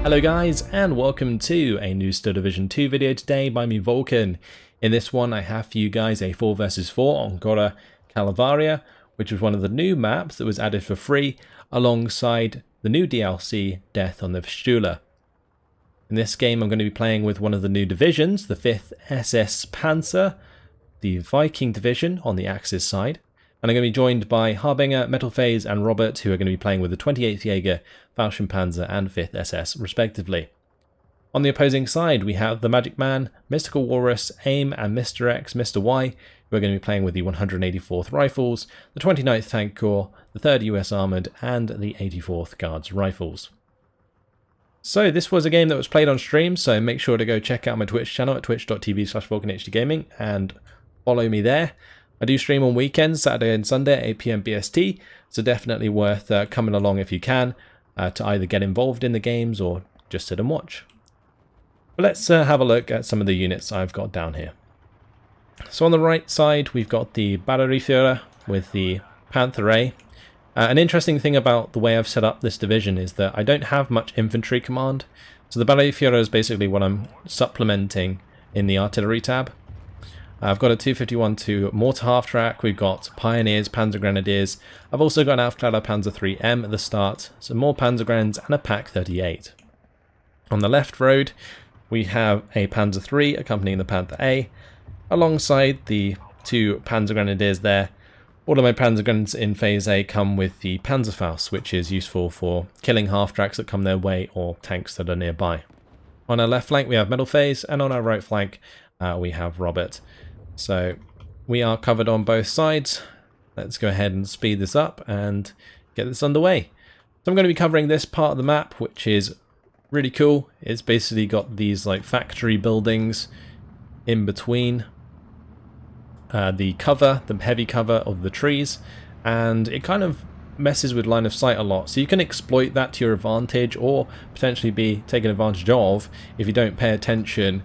Hello guys, and welcome to a new Steel Division 2 video today by me, Vulcan. In this one I have for you guys a 4 vs 4 on Góra, Kalwaria, which was one of the new maps that was added for free alongside the new DLC, Death on the Vistula. In this game I'm going to be playing with one of the new divisions, the 5th SS-Panzer, the Viking division on the Axis side. And I'm going to be joined by Harbinger, Metal Phase and Robert, who are going to be playing with the 28th Jaeger, VulcanHDGaming and 5th SS respectively. On the opposing side we have the Magic Man, Mystical Walrus, AIM and Mr. X, Mr. Y, who are going to be playing with the 184th Rifles, the 29th Tank Corps, the 3rd US Armoured and the 84th Guards Rifles. So this was a game that was played on stream, so make sure to go check out my Twitch channel at twitch.tv/VulcanHDGaming and follow me there. I do stream on weekends, Saturday and Sunday at 8 PM BST, so definitely worth coming along if you can, to either get involved in the games or just sit and watch. But let's have a look at some of the units I've got down here. So on the right side we've got the Battlegroup with the PANTHER A. An interesting thing about the way I've set up this division is that I don't have much infantry command, so the Battlegroup is basically what I'm supplementing in the artillery tab. I've got a 251-2 mortar half-track, we've got Pioneers, Panzer Grenadiers, I've also got an Aufklärer Panzer 3M at the start, some more Panzer Grens and a Pak 38. On the left road we have a Panzer 3 accompanying the Panther A, alongside the two Panzer Grenadiers there. All of my Panzer Grens in Phase A come with the Panzerfaust, which is useful for killing half-tracks that come their way or tanks that are nearby. On our left flank we have Metal Phase, and on our right flank we have Robert. So we are covered on both sides. Let's go ahead and speed this up and get this underway. So I'm going to be covering this part of the map, which is really cool. It's basically got these like factory buildings in between the cover, the heavy cover of the trees, and it kind of messes with line of sight a lot. So you can exploit that to your advantage or potentially be taken advantage of if you don't pay attention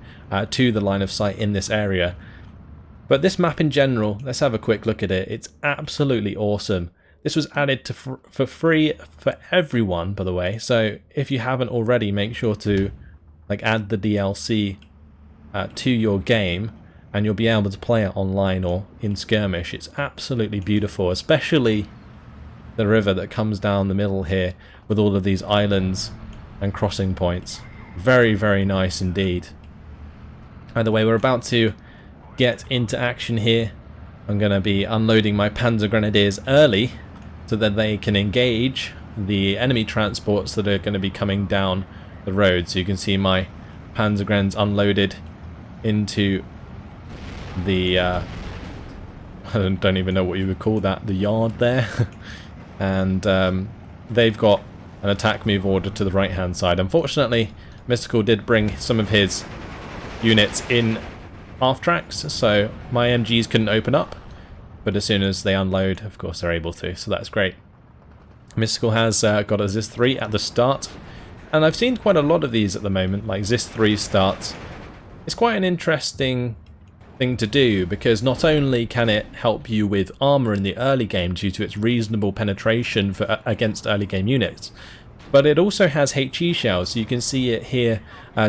to the line of sight in this area. But this map in general, let's have a quick look at it. It's absolutely awesome. This was added to for free for everyone, by the way. So if you haven't already, make sure to add the DLC to your game, and you'll be able to play it online or in skirmish. It's absolutely beautiful, especially the river that comes down the middle here with all of these islands and crossing points. Very, very nice indeed. Either way, we're about to get into action here. I'm going to be unloading my Panzer Grenadiers early so that they can engage the enemy transports that are going to be coming down the road. So you can see my Panzer Grens unloaded into the I don't even know what you would call that, the yard there. And they've got an attack move order to the right hand side. Unfortunately, Mystical did bring some of his units in half tracks, so my MGs couldn't open up, but as soon as they unload, of course they're able to, so that's great. Mystical has got a Zis 3 at the start, and I've seen quite a lot of these at the moment, like Zis 3 starts. It's quite an interesting thing to do, because not only can it help you with armor in the early game due to its reasonable penetration against early game units, but it also has HE shells, so you can see it here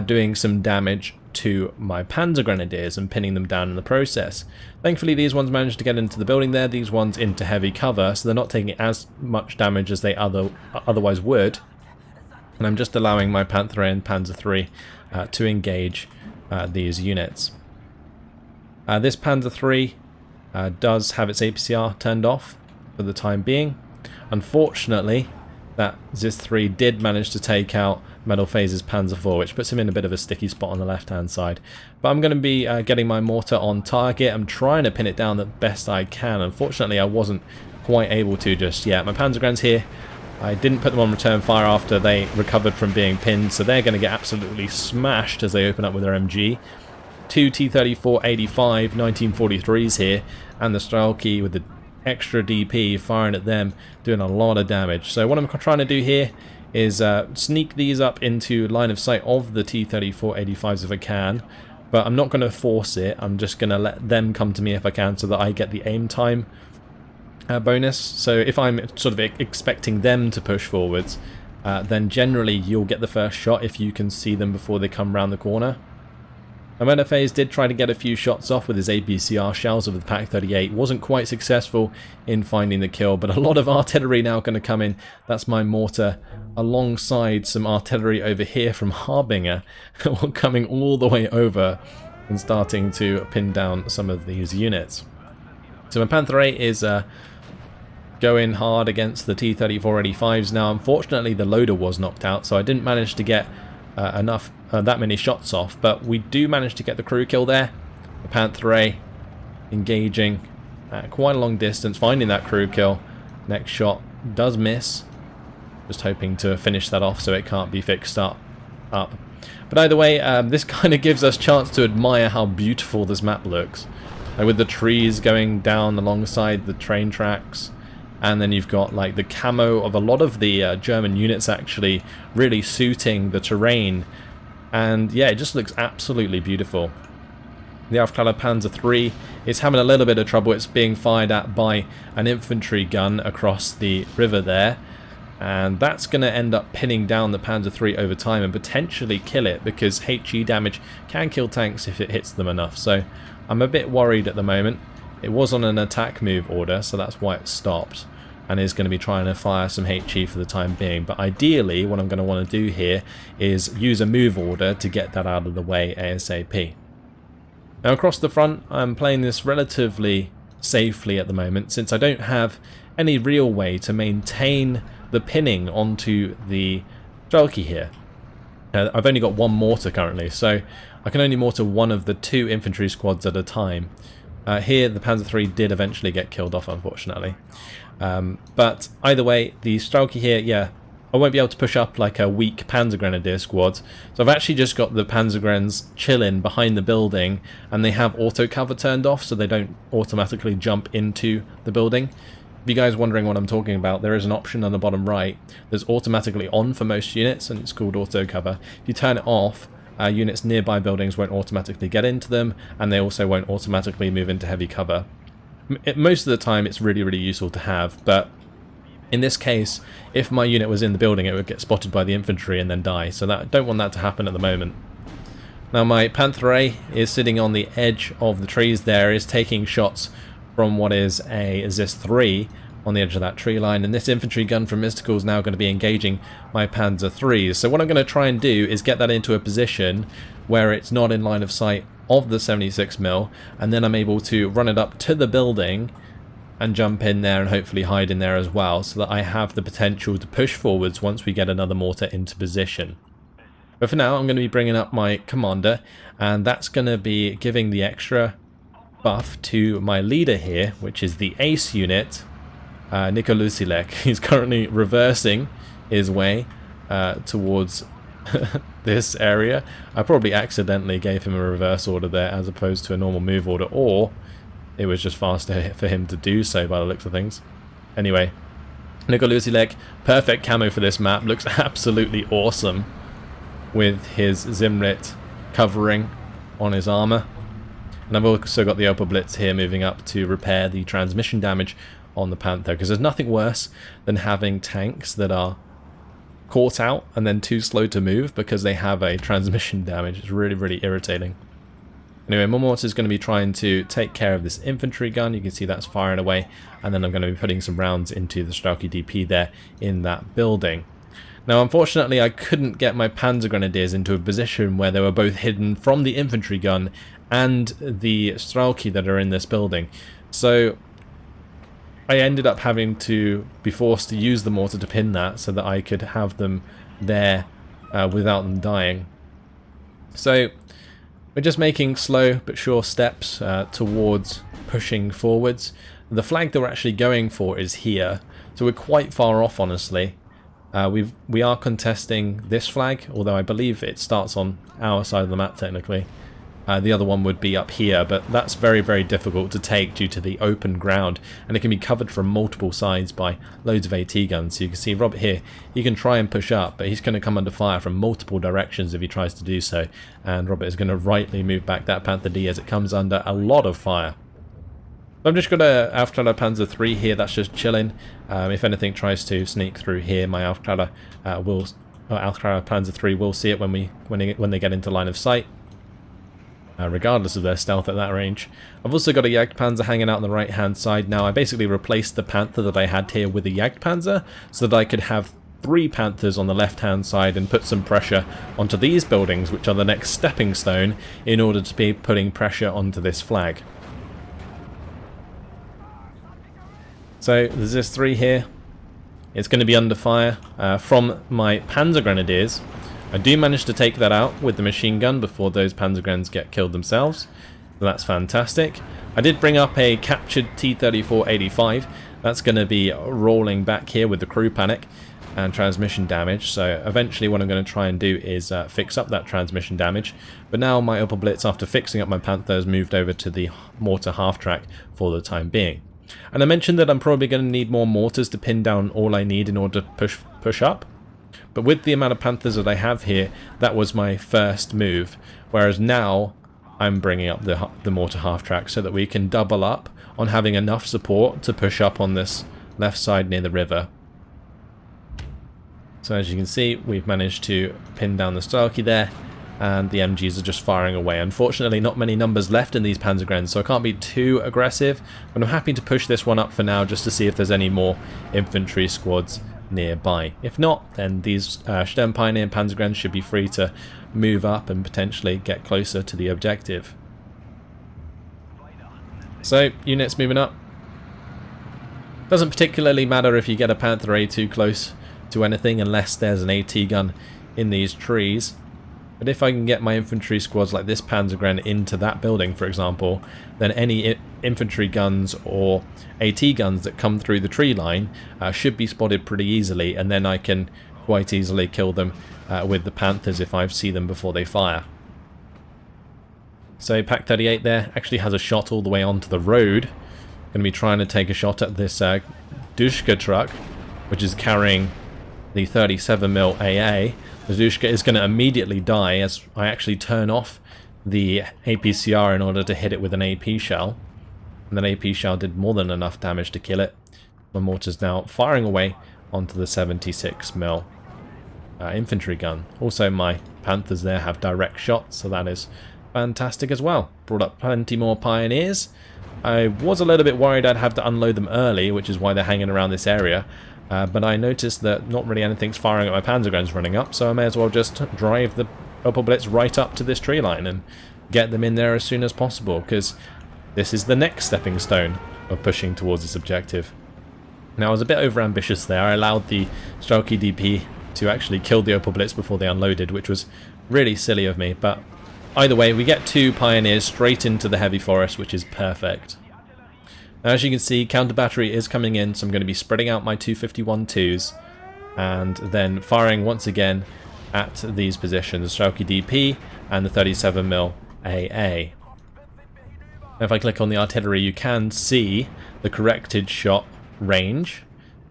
doing some damage to my Panzer Grenadiers and pinning them down in the process. Thankfully these ones managed to get into the building there, these ones into heavy cover, so they're not taking as much damage as they otherwise would. And I'm just allowing my Panther and Panzer 3 to engage these units. This Panzer 3 does have its APCR turned off for the time being. Unfortunately, that Zis 3 did manage to take out Metal Phase's Panzer 4, which puts him in a bit of a sticky spot on the left hand side. But I'm going to be getting my mortar on target. I'm trying to pin it down the best I can. Unfortunately I wasn't quite able to just yet. My Panzer Grens here, I didn't put them on return fire after they recovered from being pinned, so they're going to get absolutely smashed as they open up with their MG. Two T-34-85 1943s here, and the Strelky with the extra DP firing at them, doing a lot of damage. So what I'm trying to do here is sneak these up into line of sight of the T-34-85s if I can, but I'm not going to force it. I'm just going to let them come to me if I can, so that I get the aim time bonus. So if I'm sort of expecting them to push forwards, then generally you'll get the first shot if you can see them before they come round the corner. Amenephase did try to get a few shots off with his APCR shells of the Pak-38. Wasn't quite successful in finding the kill, but a lot of artillery now going to come in. That's my mortar alongside some artillery over here from Harbinger, coming all the way over and starting to pin down some of these units. So my Panther 8 is going hard against the T-34-85s now. Unfortunately, the loader was knocked out, so I didn't manage to get that many shots off, but we do manage to get the crew kill there. The Panther A engaging at quite a long distance, finding that crew kill. Next shot does miss. Just hoping to finish that off so it can't be fixed up. But either way, this kind of gives us a chance to admire how beautiful this map looks. With the trees going down alongside the train tracks. And then you've got like the camo of a lot of the German units actually really suiting the terrain. And yeah, it just looks absolutely beautiful. The Aufklärer Panzer III is having a little bit of trouble. It's being fired at by an infantry gun across the river there. And that's going to end up pinning down the Panzer III over time and potentially kill it, because HE damage can kill tanks if it hits them enough. So I'm a bit worried at the moment. It was on an attack move order, so that's why it stopped, and is going to be trying to fire some HE for the time being. But ideally, what I'm going to want to do here is use a move order to get that out of the way ASAP. Now across the front, I'm playing this relatively safely at the moment, since I don't have any real way to maintain the pinning onto the Strelki here. I've only got one mortar currently, so I can only mortar one of the two infantry squads at a time. Here, the Panzer III did eventually get killed off, unfortunately. But either way, the Strelki here, yeah, I won't be able to push up like a weak Panzer Grenadier squad. So I've actually just got the Panzergrens chilling behind the building, and they have auto cover turned off so they don't automatically jump into the building. If you guys are wondering what I'm talking about, there is an option on the bottom right that's automatically on for most units, and it's called auto cover. If you turn it off, units nearby buildings won't automatically get into them, and they also won't automatically move into heavy cover. Most of the time it's really, really useful to have, but in this case, if my unit was in the building, it would get spotted by the infantry and then die, so I don't want that to happen at the moment. Now my Panther A is sitting on the edge of the trees there, is taking shots from what is a Zis 3 on the edge of that tree line, and this infantry gun from Mystical is now going to be engaging my Panzer IIIs. So what I'm going to try and do is get that into a position where it's not in line of sight of the 76mm, and then I'm able to run it up to the building and jump in there and hopefully hide in there as well, so that I have the potential to push forwards once we get another mortar into position. But for now, I'm going to be bringing up my commander, and that's going to be giving the extra buff to my leader here, which is the ace unit, Niko Lucilek. He's currently reversing his way towards this area. I probably accidentally gave him a reverse order there as opposed to a normal move order, or it was just faster for him to do so by the looks of things. Anyway, Niko Lucilek, perfect camo for this map, looks absolutely awesome with his Zimrit covering on his armor. And I've also got the Opel Blitz here moving up to repair the transmission damage on the Panther, because there's nothing worse than having tanks that are caught out and then too slow to move because they have a transmission damage. It's really, really irritating. Anyway, my mortar is going to be trying to take care of this infantry gun. You can see that's firing away, and then I'm going to be putting some rounds into the Strelki DP there in that building. Now, unfortunately, I couldn't get my Panzer Grenadiers into a position where they were both hidden from the infantry gun and the Strelki that are in this building. So I ended up having to be forced to use the mortar to pin that so that I could have them there without them dying. So we're just making slow but sure steps towards pushing forwards. The flag that we're actually going for is here, so we're quite far off, honestly. We are contesting this flag, although I believe it starts on our side of the map technically. The other one would be up here, but that's very, very difficult to take due to the open ground, and it can be covered from multiple sides by loads of AT guns. So you can see Robert here, he can try and push up, but he's going to come under fire from multiple directions if he tries to do so, and Robert is going to rightly move back that Panther D as it comes under a lot of fire. I've just got a Aufklärer Panzer III here that's just chilling. If anything tries to sneak through here, my Aufklärer Panzer III will see it when they get into line of sight, regardless of their stealth at that range. I've also got a Jagdpanzer hanging out on the right hand side now. I basically replaced the Panther that I had here with a Jagdpanzer so that I could have 3 Panthers on the left hand side and put some pressure onto these buildings, which are the next stepping stone in order to be putting pressure onto this flag. So there's this 3 here. It's going to be under fire from my Panzer Grenadiers. I do manage to take that out with the machine gun before those Panzer Grens get killed themselves. So that's fantastic. I did bring up a captured T-34-85. That's going to be rolling back here with the crew panic and transmission damage. So eventually what I'm going to try and do is fix up that transmission damage. But now my Opel Blitz, after fixing up my Panther, has moved over to the mortar half-track for the time being. And I mentioned that I'm probably going to need more mortars to pin down all I need in order to push up. But with the amount of Panthers that I have here, that was my first move. Whereas now, I'm bringing up the mortar half-track so that we can double up on having enough support to push up on this left side near the river. So as you can see, we've managed to pin down the Starkey there, and the MGs are just firing away. Unfortunately, not many numbers left in these Panzergrens, so I can't be too aggressive, but I'm happy to push this one up for now just to see if there's any more infantry squads nearby. If not, then these Sturmpioneer Panzergrens should be free to move up and potentially get closer to the objective. So, units moving up. Doesn't particularly matter if you get a Panther A too close to anything unless there's an AT gun in these trees. But if I can get my infantry squads like this Panzergren into that building, for example, then any infantry guns or AT guns that come through the tree line should be spotted pretty easily, and then I can quite easily kill them with the Panthers if I see them before they fire. So Pak 38 there actually has a shot all the way onto the road. Going to be trying to take a shot at this Dushka truck, which is carrying the 37mm AA. The Dushka is going to immediately die as I actually turn off the APCR in order to hit it with an AP shell. And that AP shell did more than enough damage to kill it. My mortar's now firing away onto the 76mm infantry gun. Also my Panthers there have direct shots, so that is fantastic as well. Brought up plenty more Pioneers. I was a little bit worried I'd have to unload them early, which is why they're hanging around this area. But I noticed that not really anything's firing at my Panzergrens running up, so I may as well just drive the Opel Blitz right up to this tree line and get them in there as soon as possible, because this is the next stepping stone of pushing towards this objective. Now, I was a bit overambitious there. I allowed the Strelky DP to actually kill the Opel Blitz before they unloaded, which was really silly of me, but either way, we get 2 Pioneers straight into the heavy forest, which is perfect. Now, as you can see, Counterbattery is coming in, so I'm going to be spreading out my 251-2s and then firing once again at these positions, Strelky DP and the 37mm AA. Now, if I click on the artillery, you can see the corrected shot range.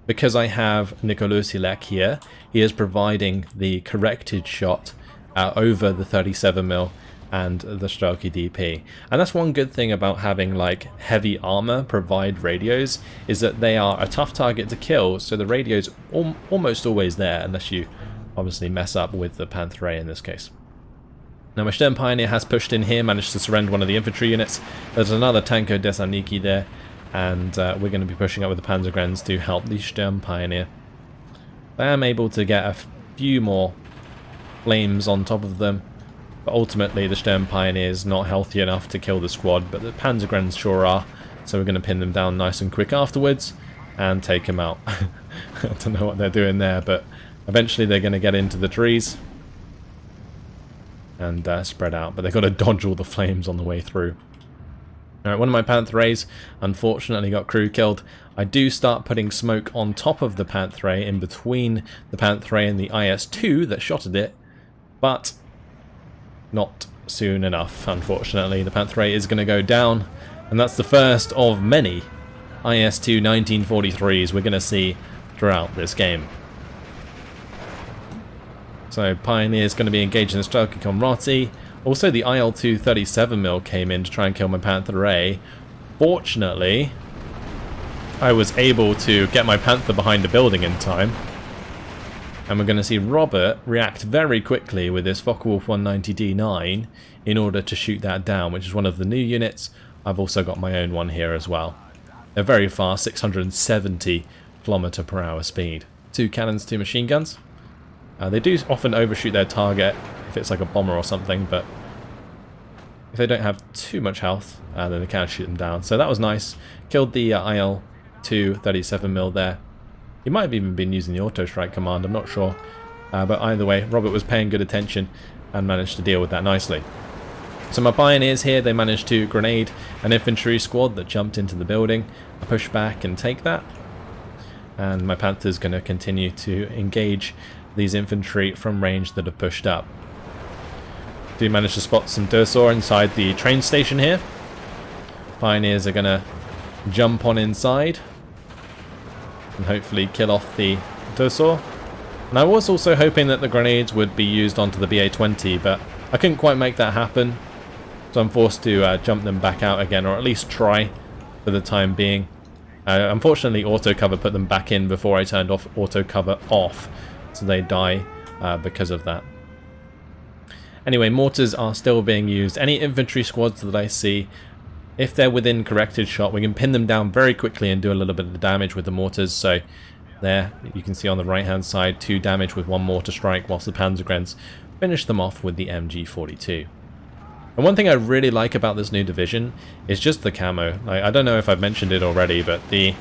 Because I have Nikolusilek here, he is providing the corrected shot over the 37mm and the Strelky DP. And that's one good thing about having like heavy armor provide radios, is that they are a tough target to kill, so the radio's almost always there, unless you obviously mess up with the Panther A in this case. Now my Sturmpioneer has pushed in here, managed to surrender one of the infantry units. There's another Tanko Desaniki there, and we're going to be pushing up with the Panzergrens to help the Sturmpioneer. I am able to get a few more flames on top of them, but ultimately the Sturmpioneer is not healthy enough to kill the squad, but the Panzergrens sure are, so we're going to pin them down nice and quick afterwards and take them out. I don't know what they're doing there, but eventually they're going to get into the trees and spread out, but they've got to dodge all the flames on the way through. Alright, one of my Panther A's unfortunately got crew killed. I do start putting smoke on top of the Panther A, in between the Panther A and the IS-2 that shot at it, but not soon enough, unfortunately. The Panther A is going to go down, and that's the first of many IS-2 1943s we're going to see throughout this game. So Pioneer's going to be engaged in the Strelky Komrati. Also the IL-2 37mm came in to try and kill my Panther A. Fortunately, I was able to get my Panther behind the building in time. And we're going to see Robert react very quickly with his Focke-Wulf 190D9 in order to shoot that down, which is one of the new units. I've also got my own one here as well. They're very fast, 670 km/h speed. 2 cannons, 2 machine guns. They do often overshoot their target if it's like a bomber or something, but if they don't have too much health, then they can shoot them down. So that was nice. Killed the IL-2 37mm there. He might have even been using the auto strike command, I'm not sure. But either way, Robert was paying good attention and managed to deal with that nicely. So my pioneers here, they managed to grenade an infantry squad that jumped into the building. I push back and take that. And my Panther's going to continue to engage these infantry from range that have pushed up. Do manage to spot some Dursor inside the train station here. Pioneers are going to jump on inside and hopefully kill off the Dursor. And I was also hoping that the grenades would be used onto the BA-20, but I couldn't quite make that happen. So I'm forced to jump them back out again, or at least try for the time being. Unfortunately, auto cover put them back in before I turned off auto cover off, so they die because of that. Anyway, mortars are still being used. Any infantry squads that I see, if they're within corrected shot, we can pin them down very quickly and do a little bit of damage with the mortars. So there, you can see on the right hand side, 2 damage with 1 mortar strike, whilst the Panzergrenz finish them off with the MG42. And one thing I really like about this new division is just the camo. I don't know if I've mentioned it already, but the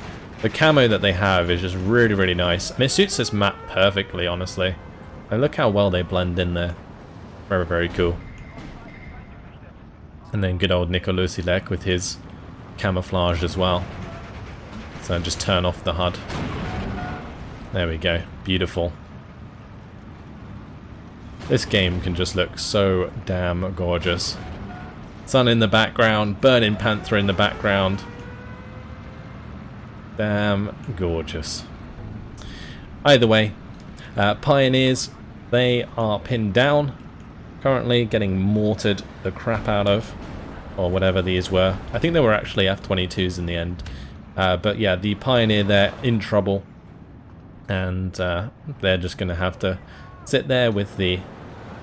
camo that they have is just really, really nice. And it suits this map perfectly, honestly. And look how well they blend in there. Very, very cool. And then good old Nikolausilek with his camouflage as well. So just turn off the HUD. There we go. Beautiful. This game can just look so damn gorgeous. Sun in the background, burning Panther in the background. Damn gorgeous. Either way, Pioneers, they are pinned down. Currently getting mortared the crap out of, or whatever these were. I think they were actually F-22s in the end. But yeah, the Pioneer, they're in trouble. And they're just going to have to sit there with the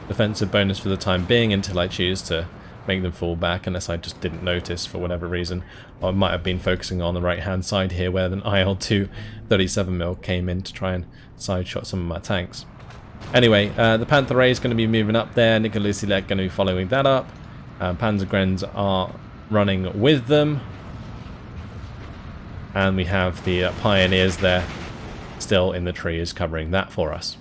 defensive bonus for the time being until I choose to make them fall back, unless I just didn't notice for whatever reason. Or I might have been focusing on the right hand side here where an IL-2 37mm came in to try and side shot some of my tanks. Anyway, the Panther A is going to be moving up there, Nikolausilek going to be following that up. Panzergrenz are running with them. And we have the Pioneers there still in the trees covering that for us.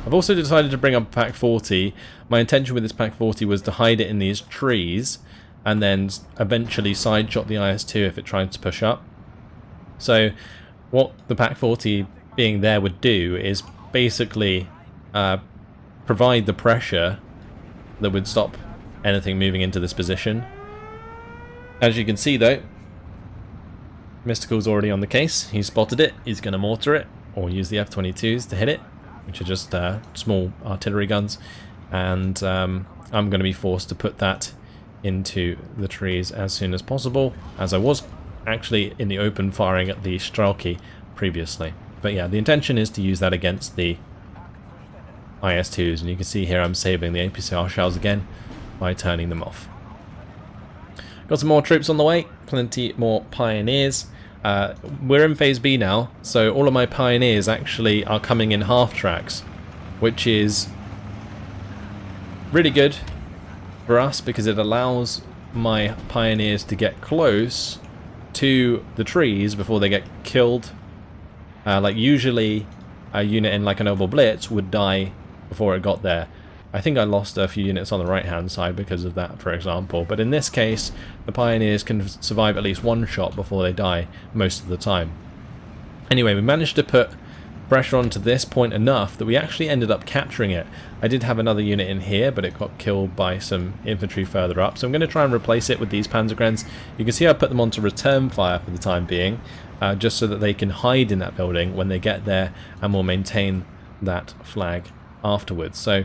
I've also decided to bring up Pack 40. My intention with this Pack 40 was to hide it in these trees and then eventually side shot the IS-2 if it tried to push up. So what the Pack 40 being there would do is basically provide the pressure that would stop anything moving into this position. As you can see though, Mystical's already on the case. He's spotted it. He's going to mortar it or use the F-22s to hit it, which are just small artillery guns, and I'm going to be forced to put that into the trees as soon as possible, as I was actually in the open firing at the Strelke previously. But yeah, the intention is to use that against the IS-2s, and you can see here I'm saving the APCR shells again by turning them off. Got some more troops on the way, plenty more Pioneers. We're in Phase B now, so all of my Pioneers actually are coming in half tracks, which is really good for us because it allows my Pioneers to get close to the trees before they get killed. Like usually a unit in like a Noble Blitz would die before it got there. I think I lost a few units on the right hand side because of that, for example, but in this case the Pioneers can survive at least one shot before they die most of the time. Anyway, we managed to put pressure onto this point enough that we actually ended up capturing it. I did have another unit in here, but it got killed by some infantry further up, so I'm going to try and replace it with these Panzergrenz. You can see I put them onto return fire for the time being, just so that they can hide in that building when they get there, and will maintain that flag afterwards. So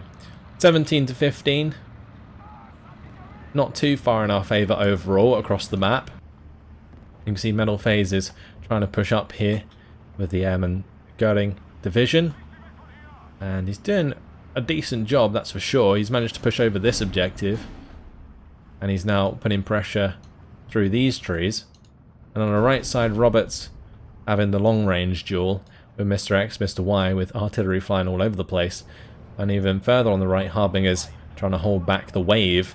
17 to 15, not too far in our favour overall across the map. You can see Metal Phase is trying to push up here with the Airman Göring division. And he's doing a decent job, that's for sure. He's managed to push over this objective. And he's now putting pressure through these trees. And on the right side, Roberts having the long-range duel with Mr. X, Mr. Y, with artillery flying all over the place. And even further on the right, Harbinger's trying to hold back the wave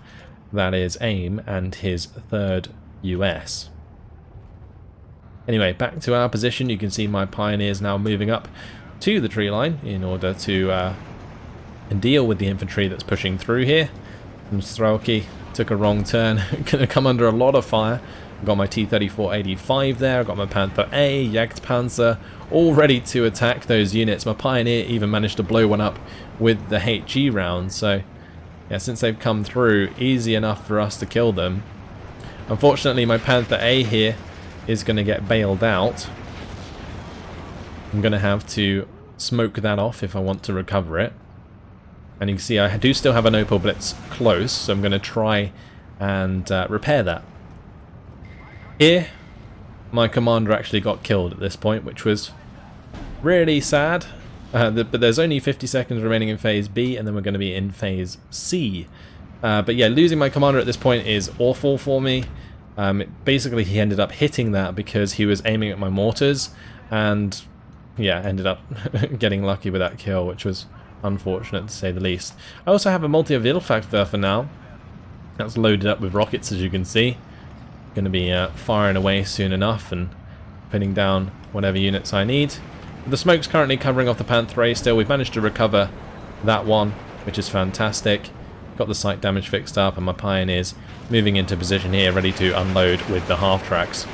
that is AIM and his 3rd US. Anyway, back to our position. You can see my Pioneers now moving up to the tree line in order to deal with the infantry that's pushing through here. Strelke took a wrong turn, gonna come under a lot of fire. I've got my T-34-85 there, I've got my Panther A, Jagdpanzer, all ready to attack those units. My Pioneer even managed to blow one up with the HE round, so yeah, since they've come through, easy enough for us to kill them. Unfortunately, my Panther A here is going to get bailed out. I'm going to have to smoke that off if I want to recover it. And you can see I do still have an Opel Blitz close, so I'm going to try and repair that. Here, my commander actually got killed at this point, which was really sad. But there's only 50 seconds remaining in Phase B, and then we're going to be in Phase C. But yeah, losing my commander at this point is awful for me. Basically, he ended up hitting that because he was aiming at my mortars, and yeah, ended up getting lucky with that kill, which was unfortunate to say the least. I also have a multi-Wildfaktor for now. That's loaded up with rockets, as you can see. Going to be firing away soon enough and pinning down whatever units I need. The smoke's currently covering off the Panther A still. We've managed to recover that one, which is fantastic. Got the sight damage fixed up, and my Pioneers moving into position here, ready to unload with the half-tracks.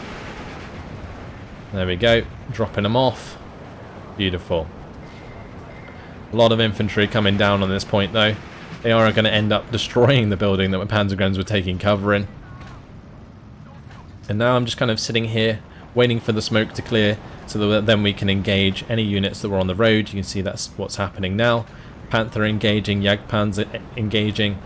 There we go, dropping them off. Beautiful. A lot of infantry coming down on this point, though. They are going to end up destroying the building that my Panzergrens were taking cover in. And now I'm just kind of sitting here, waiting for the smoke to clear, so that then we can engage any units that were on the road. You can see that's what's happening now. Panther engaging, Jagdpanzer engaging.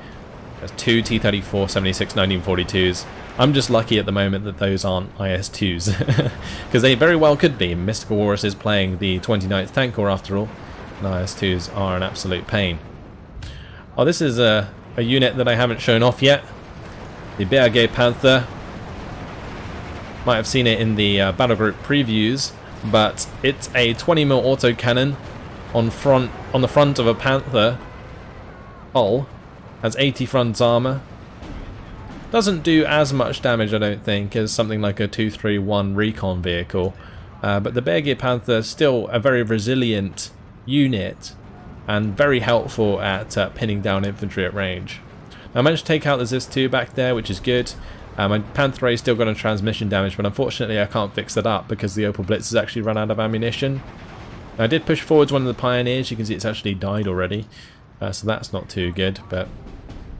There's 2 T-34 76 1942s. I'm just lucky at the moment that those aren't IS-2s, because they very well could be. Mystical Walrus is playing the 29th Tank Corps after all, and IS-2s are an absolute pain. Oh, this is a unit that I haven't shown off yet. The BRG Panther. Might have seen it in the Battlegroup previews, but it's a 20mm autocannon on the front of a Panther hull. Has 80 front armor. Doesn't do as much damage, I don't think, as something like a 231 recon vehicle. But the BRG Panther is still a very resilient unit and very helpful at pinning down infantry at range. Now, I managed to take out the ZIS-2 back there, which is good. My Panther A still got a transmission damage, but unfortunately I can't fix that up because the Opel Blitz has actually run out of ammunition. Now, I did push forwards one of the Pioneers. You can see it's actually died already, so that's not too good, but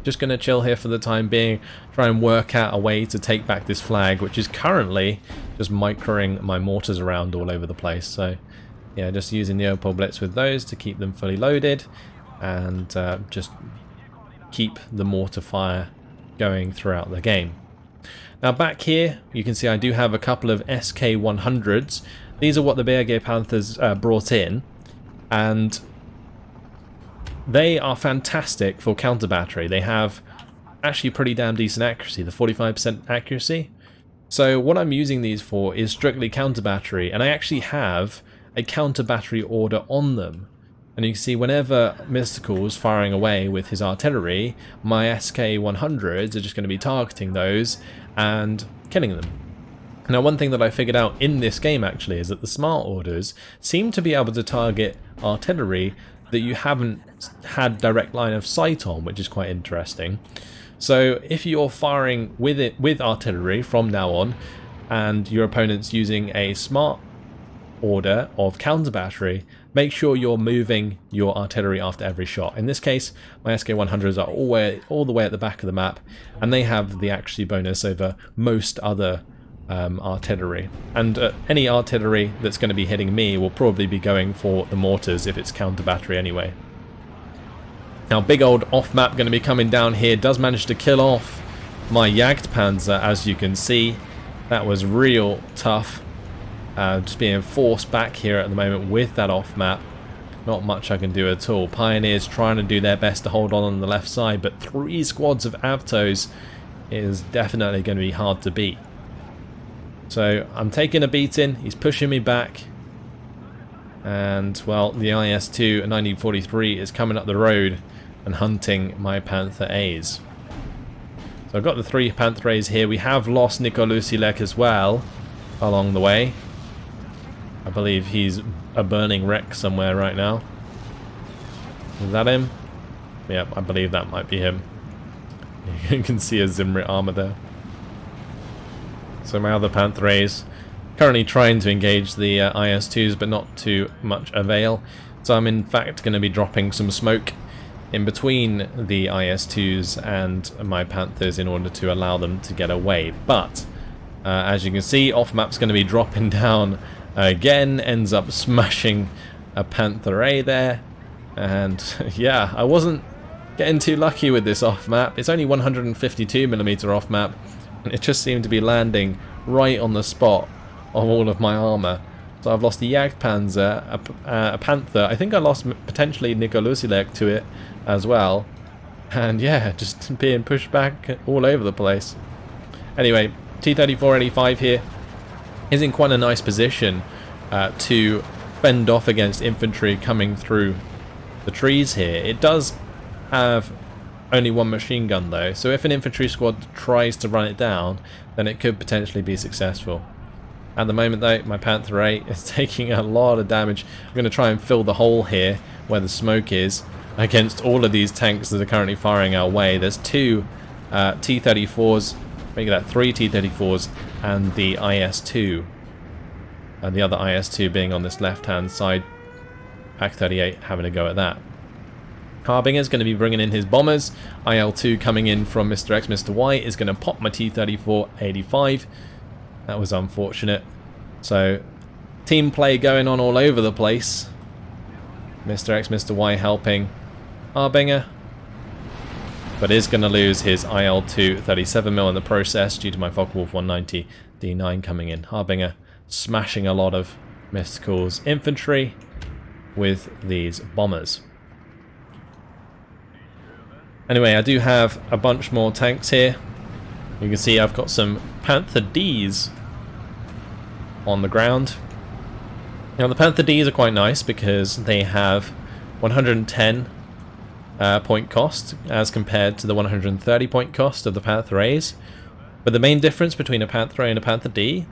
just going to chill here for the time being, try and work out a way to take back this flag, which is currently just microing my mortars around all over the place. So yeah, just using the Opel Blitz with those to keep them fully loaded and just keep the mortar fire going throughout the game. Now back here, you can see I do have a couple of SK-100s. These are what the BRG Panthers brought in, and they are fantastic for counter-battery. They have actually pretty damn decent accuracy, the 45% accuracy. So what I'm using these for is strictly counter-battery, and I actually have a counter-battery order on them. And you can see whenever Mystical's firing away with his artillery, my SK-100s are just going to be targeting those and killing them. Now, one thing that I figured out in this game actually is that the smart orders seem to be able to target artillery that you haven't had direct line of sight on, which is quite interesting. So if you're firing with artillery from now on, and your opponent's using a smart order of counter battery, make sure you're moving your artillery after every shot. In this case, my SK-100s are all the way at the back of the map, and they have the accuracy bonus over most other artillery. And any artillery that's going to be hitting me will probably be going for the mortars if it's counter battery anyway. Now, big old off-map going to be coming down here. Does manage to kill off my Jagdpanzer, as you can see. That was real tough. Just being forced back here at the moment with that off map. Not much I can do at all. Pioneers trying to do their best to hold on the left side, but 3 squads of Avtos is definitely going to be hard to beat. So I'm taking a beating. He's pushing me back. And, well, the IS-2 1943 is coming up the road and hunting my Panther A's. So I've got the 3 Panther A's here. We have lost Niko Lusilek as well along the way. I believe he's a burning wreck somewhere right now. Is that him? Yep, I believe that might be him. You can see a Zimrit armor there. So my other Panther A's currently trying to engage the IS-2s, but not to much avail. So I'm in fact going to be dropping some smoke in between the IS-2s and my Panthers in order to allow them to get away. But as you can see, off-map's going to be dropping down again, ends up smashing a Panther A there. And yeah, I wasn't getting too lucky with this off-map. It's only 152mm off-map, and it just seemed to be landing right on the spot of all of my armor. So I've lost the Jagdpanzer, a Panther. I think I lost potentially Niko Lusilek to it as well. And yeah, just being pushed back all over the place. Anyway, T-34-85 here is in quite a nice position to fend off against infantry coming through the trees here. It does have only 1 machine gun though, so if an infantry squad tries to run it down, then it could potentially be successful. At the moment though, my Panther 8 is taking a lot of damage. I'm going to try and fill the hole here where the smoke is against all of these tanks that are currently firing our way. There's 2 T-34s, make that 3 T-34s and the IS-2. And the other IS-2 being on this left-hand side. Pak-38 having a go at that. Harbinger's going to be bringing in his bombers. IL-2 coming in from Mr. X, Mr. Y is going to pop my T-34-85. That was unfortunate. So, team play going on all over the place. Mr. X, Mr. Y helping Harbinger. But is going to lose his IL-2 37mm in the process due to my Focke-Wulf 190 D9 coming in. Harbinger smashing a lot of missed calls infantry with these bombers. Anyway, I do have a bunch more tanks here. You can see I've got some Panther Ds on the ground. Now the Panther Ds are quite nice because they have 110 point cost as compared to the 130 point cost of the Panther A's. But the main difference between a Panther A and a Panther D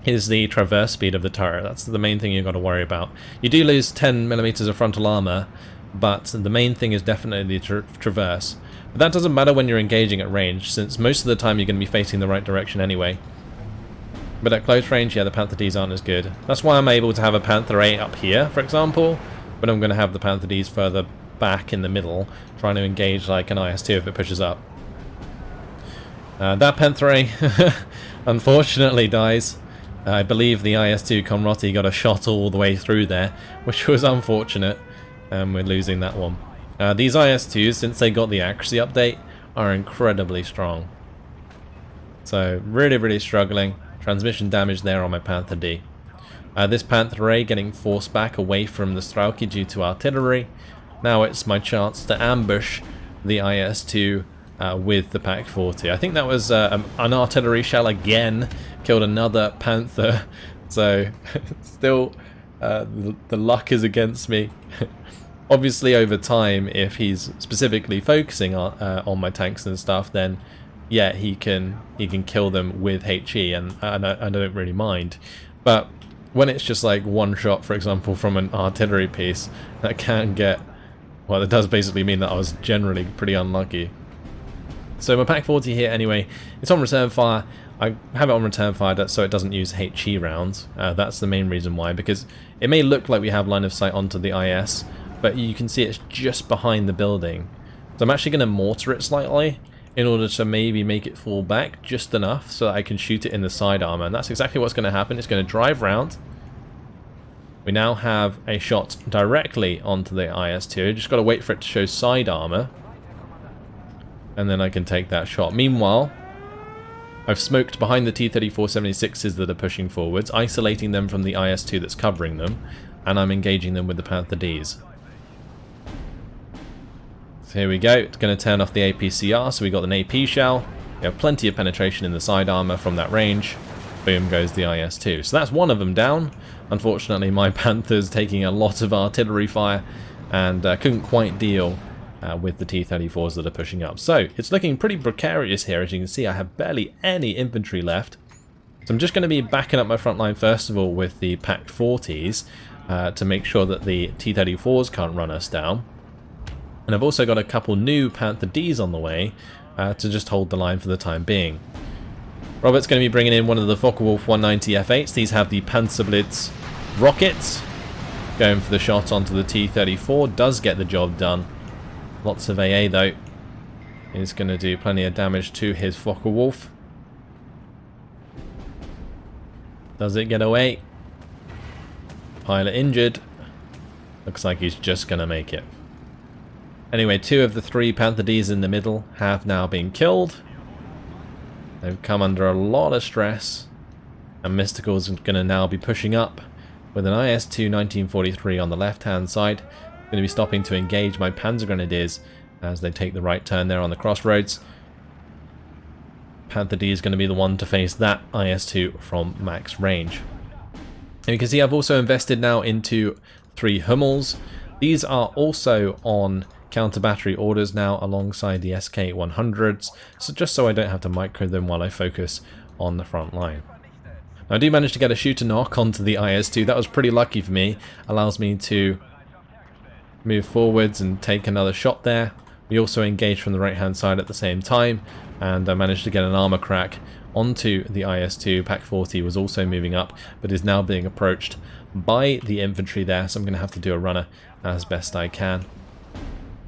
is the traverse speed of the turret. That's the main thing you've got to worry about. You do lose 10mm of frontal armor, but the main thing is definitely the traverse. But that doesn't matter when you're engaging at range, since most of the time you're going to be facing the right direction anyway. But at close range, yeah, the Panther Ds aren't as good. That's why I'm able to have a Panther A up here, for example, but I'm going to have the Panther Ds further back in the middle, trying to engage like an IS-2 if it pushes up. That Panther A unfortunately dies. I believe the IS-2 Conrati got a shot all the way through there, which was unfortunate, and we're losing that one. These IS-2s, since they got the accuracy update, are incredibly strong. So, really struggling. Transmission damage there on my Panther D. This Panther A getting forced back away from the Strauki due to artillery. Now it's my chance to ambush the IS-2 with the Pak-40. I think that was an artillery shell again, killed another Panther. So, still, the luck is against me. Obviously, over time, if he's specifically focusing on my tanks and stuff, then yeah, he can kill them with HE, and I don't really mind. But when it's just like one shot, for example, from an artillery piece, that can get, well, it does basically mean that I was generally pretty unlucky. So my Pak-40 here, anyway, it's on return fire. I have it on return fire so it doesn't use HE rounds. That's the main reason why, because it may look like we have line of sight onto the IS, but you can see it's just behind the building. So I'm actually going to mortar it slightly in order to maybe make it fall back just enough so that I can shoot it in the side armor. And that's exactly what's going to happen. It's going to drive round. We now have a shot directly onto the IS-2. Just got to wait for it to show side armor. And then I can take that shot. Meanwhile, I've smoked behind the T-34-76s that are pushing forwards, isolating them from the IS-2 that's covering them, and I'm engaging them with the Panther Ds. So here we go, it's going to turn off the APCR, so we got an AP shell. We have plenty of penetration in the side armour from that range. Boom goes the IS-2. So that's one of them down. Unfortunately, my Panther's taking a lot of artillery fire and couldn't quite deal with the T-34s that are pushing up. So it's looking pretty precarious here. As you can see, I have barely any infantry left. So I'm just going to be backing up my front line first of all with the PaK-40s to make sure that the T-34s can't run us down. And I've also got a couple new Panther Ds on the way to just hold the line for the time being. Robert's going to be bringing in one of the Focke-Wulf 190 F8s. These have the Panzerblitz rockets. Going for the shot onto the T-34. Does get the job done. Lots of AA though. Is going to do plenty of damage to his Focke-Wulf. Does it get away? Pilot injured. Looks like he's just going to make it. Anyway, 2 of the 3 Panther Ds in the middle have now been killed. They've come under a lot of stress. And Mystical's going to now be pushing up with an IS-2 1943 on the left-hand side. Going to be stopping to engage my Panzer Grenadiers as they take the right turn there on the crossroads. Panther D is going to be the one to face that IS-2 from max range. And you can see I've also invested now into 3 Hummels. These are also on counter-battery orders now alongside the SK-100s, so just so I don't have to micro them while I focus on the front line. Now, I do manage to get a shooter knock onto the IS-2. That was pretty lucky for me. Allows me to move forwards and take another shot there. We also engage from the right hand side at the same time, and I managed to get an armor crack onto the IS-2. PaK-40 was also moving up, but is now being approached by the infantry there, so I'm going to have to do a runner as best I can.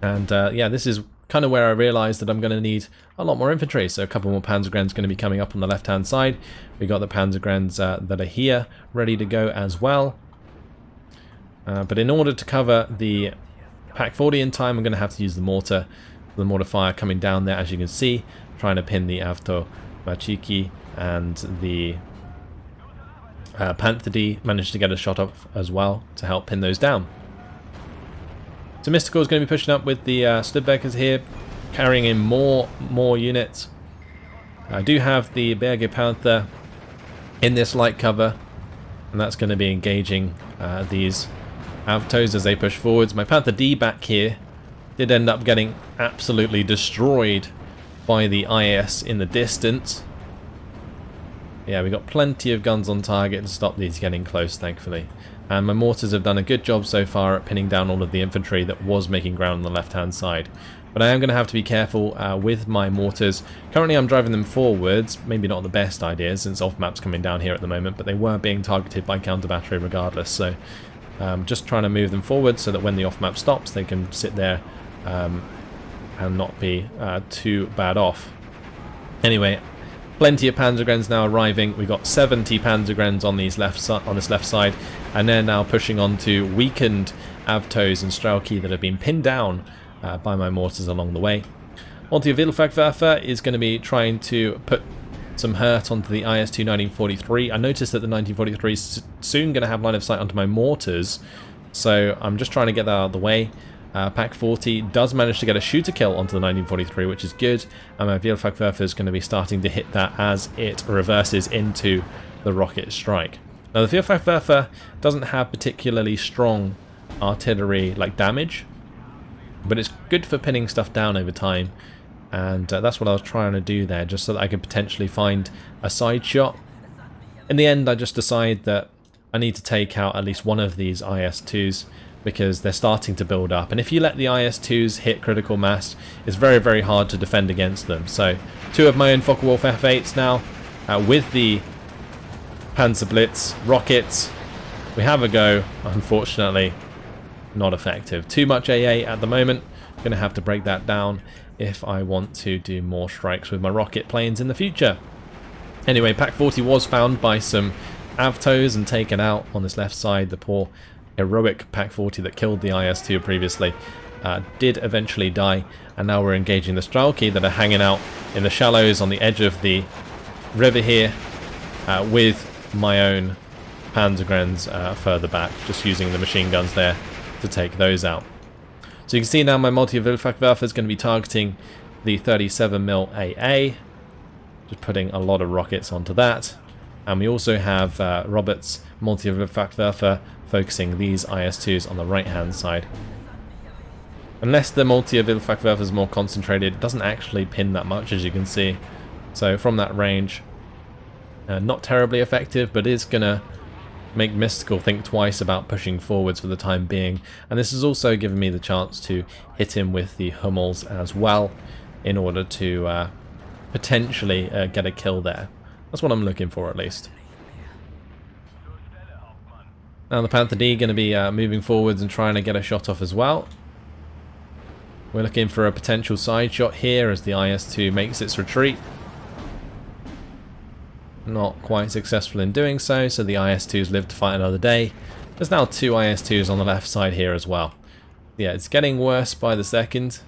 And yeah, this is kind of where I realized that I'm going to need a lot more infantry. So a couple more Panzergrens going to be coming up on the left hand side. We got the Panzergrens that are here ready to go as well. But in order to cover the PaK-40 in time, I'm going to have to use the mortar fire coming down there, as you can see, trying to pin the Avto Machiki, and the Panther D managed to get a shot off as well to help pin those down. So Mystical is going to be pushing up with the Studbeckers here, carrying in more units. I do have the Berge Panther in this light cover, and that's going to be engaging these Avtos as they push forwards. My Panther D back here did end up getting absolutely destroyed by the IS in the distance. Yeah, we got plenty of guns on target to stop these getting close, thankfully. And my mortars have done a good job so far at pinning down all of the infantry that was making ground on the left-hand side. But I am going to have to be careful with my mortars. Currently I'm driving them forwards, maybe not the best idea since off-map's coming down here at the moment, but they were being targeted by counter-battery regardless, so just trying to move them forward so that when the off-map stops they can sit there and not be too bad off. Anyway, plenty of Panzergrens now arriving. We've got 70 Panzergrens on this left side, and they're now pushing on to weakened Avtos and Strelki that have been pinned down by my mortars along the way. Onto Wildfagwerfer is going to be trying to put some hurt onto the IS-2 1943. I noticed that the 1943 is soon going to have line of sight onto my mortars, so I'm just trying to get that out of the way. PaK-40 does manage to get a shooter kill onto the 1943, which is good, and my Wildfagwerfer is going to be starting to hit that as it reverses into the rocket strike. Now the Wildfagwerfer doesn't have particularly strong artillery like damage, but it's good for pinning stuff down over time, and that's what I was trying to do there, just so that I could potentially find a side shot. In the end I just decide that I need to take out at least one of these IS-2s, because they're starting to build up, and if you let the IS-2s hit critical mass, it's very, very hard to defend against them. So 2 of my own Focke-Wulf F8s now, with the Panzerblitz rockets. We have a go, unfortunately not effective. Too much AA at the moment. I'm going to have to break that down if I want to do more strikes with my rocket planes in the future. Anyway, PaK-40 was found by some Avtos and taken out on this left side. The poor heroic PaK-40 that killed the IS-2 previously did eventually die, and now we're engaging the Strelki that are hanging out in the shallows on the edge of the river here with my own Panzergrens further back, just using the machine guns there to take those out. So you can see now my multi-Wildfachwerfer is going to be targeting the 37mm AA, just putting a lot of rockets onto that. And we also have Robert's multi-Wildfachwerfer focusing these IS-2s on the right hand side. Unless the multi-Wildfachwerfer is more concentrated, it doesn't actually pin that much, as you can see. So from that range, not terribly effective, but is going to make Mystical think twice about pushing forwards for the time being. And this has also given me the chance to hit him with the Hummels as well, in order to potentially get a kill there. That's what I'm looking for, at least. Now the Panther D going to be moving forwards and trying to get a shot off as well. We're looking for a potential side shot here as the IS-2 makes its retreat. Not quite successful in doing so, so the IS-2s live to fight another day. There's now 2 IS-2s on the left side here as well. Yeah, it's getting worse by the second,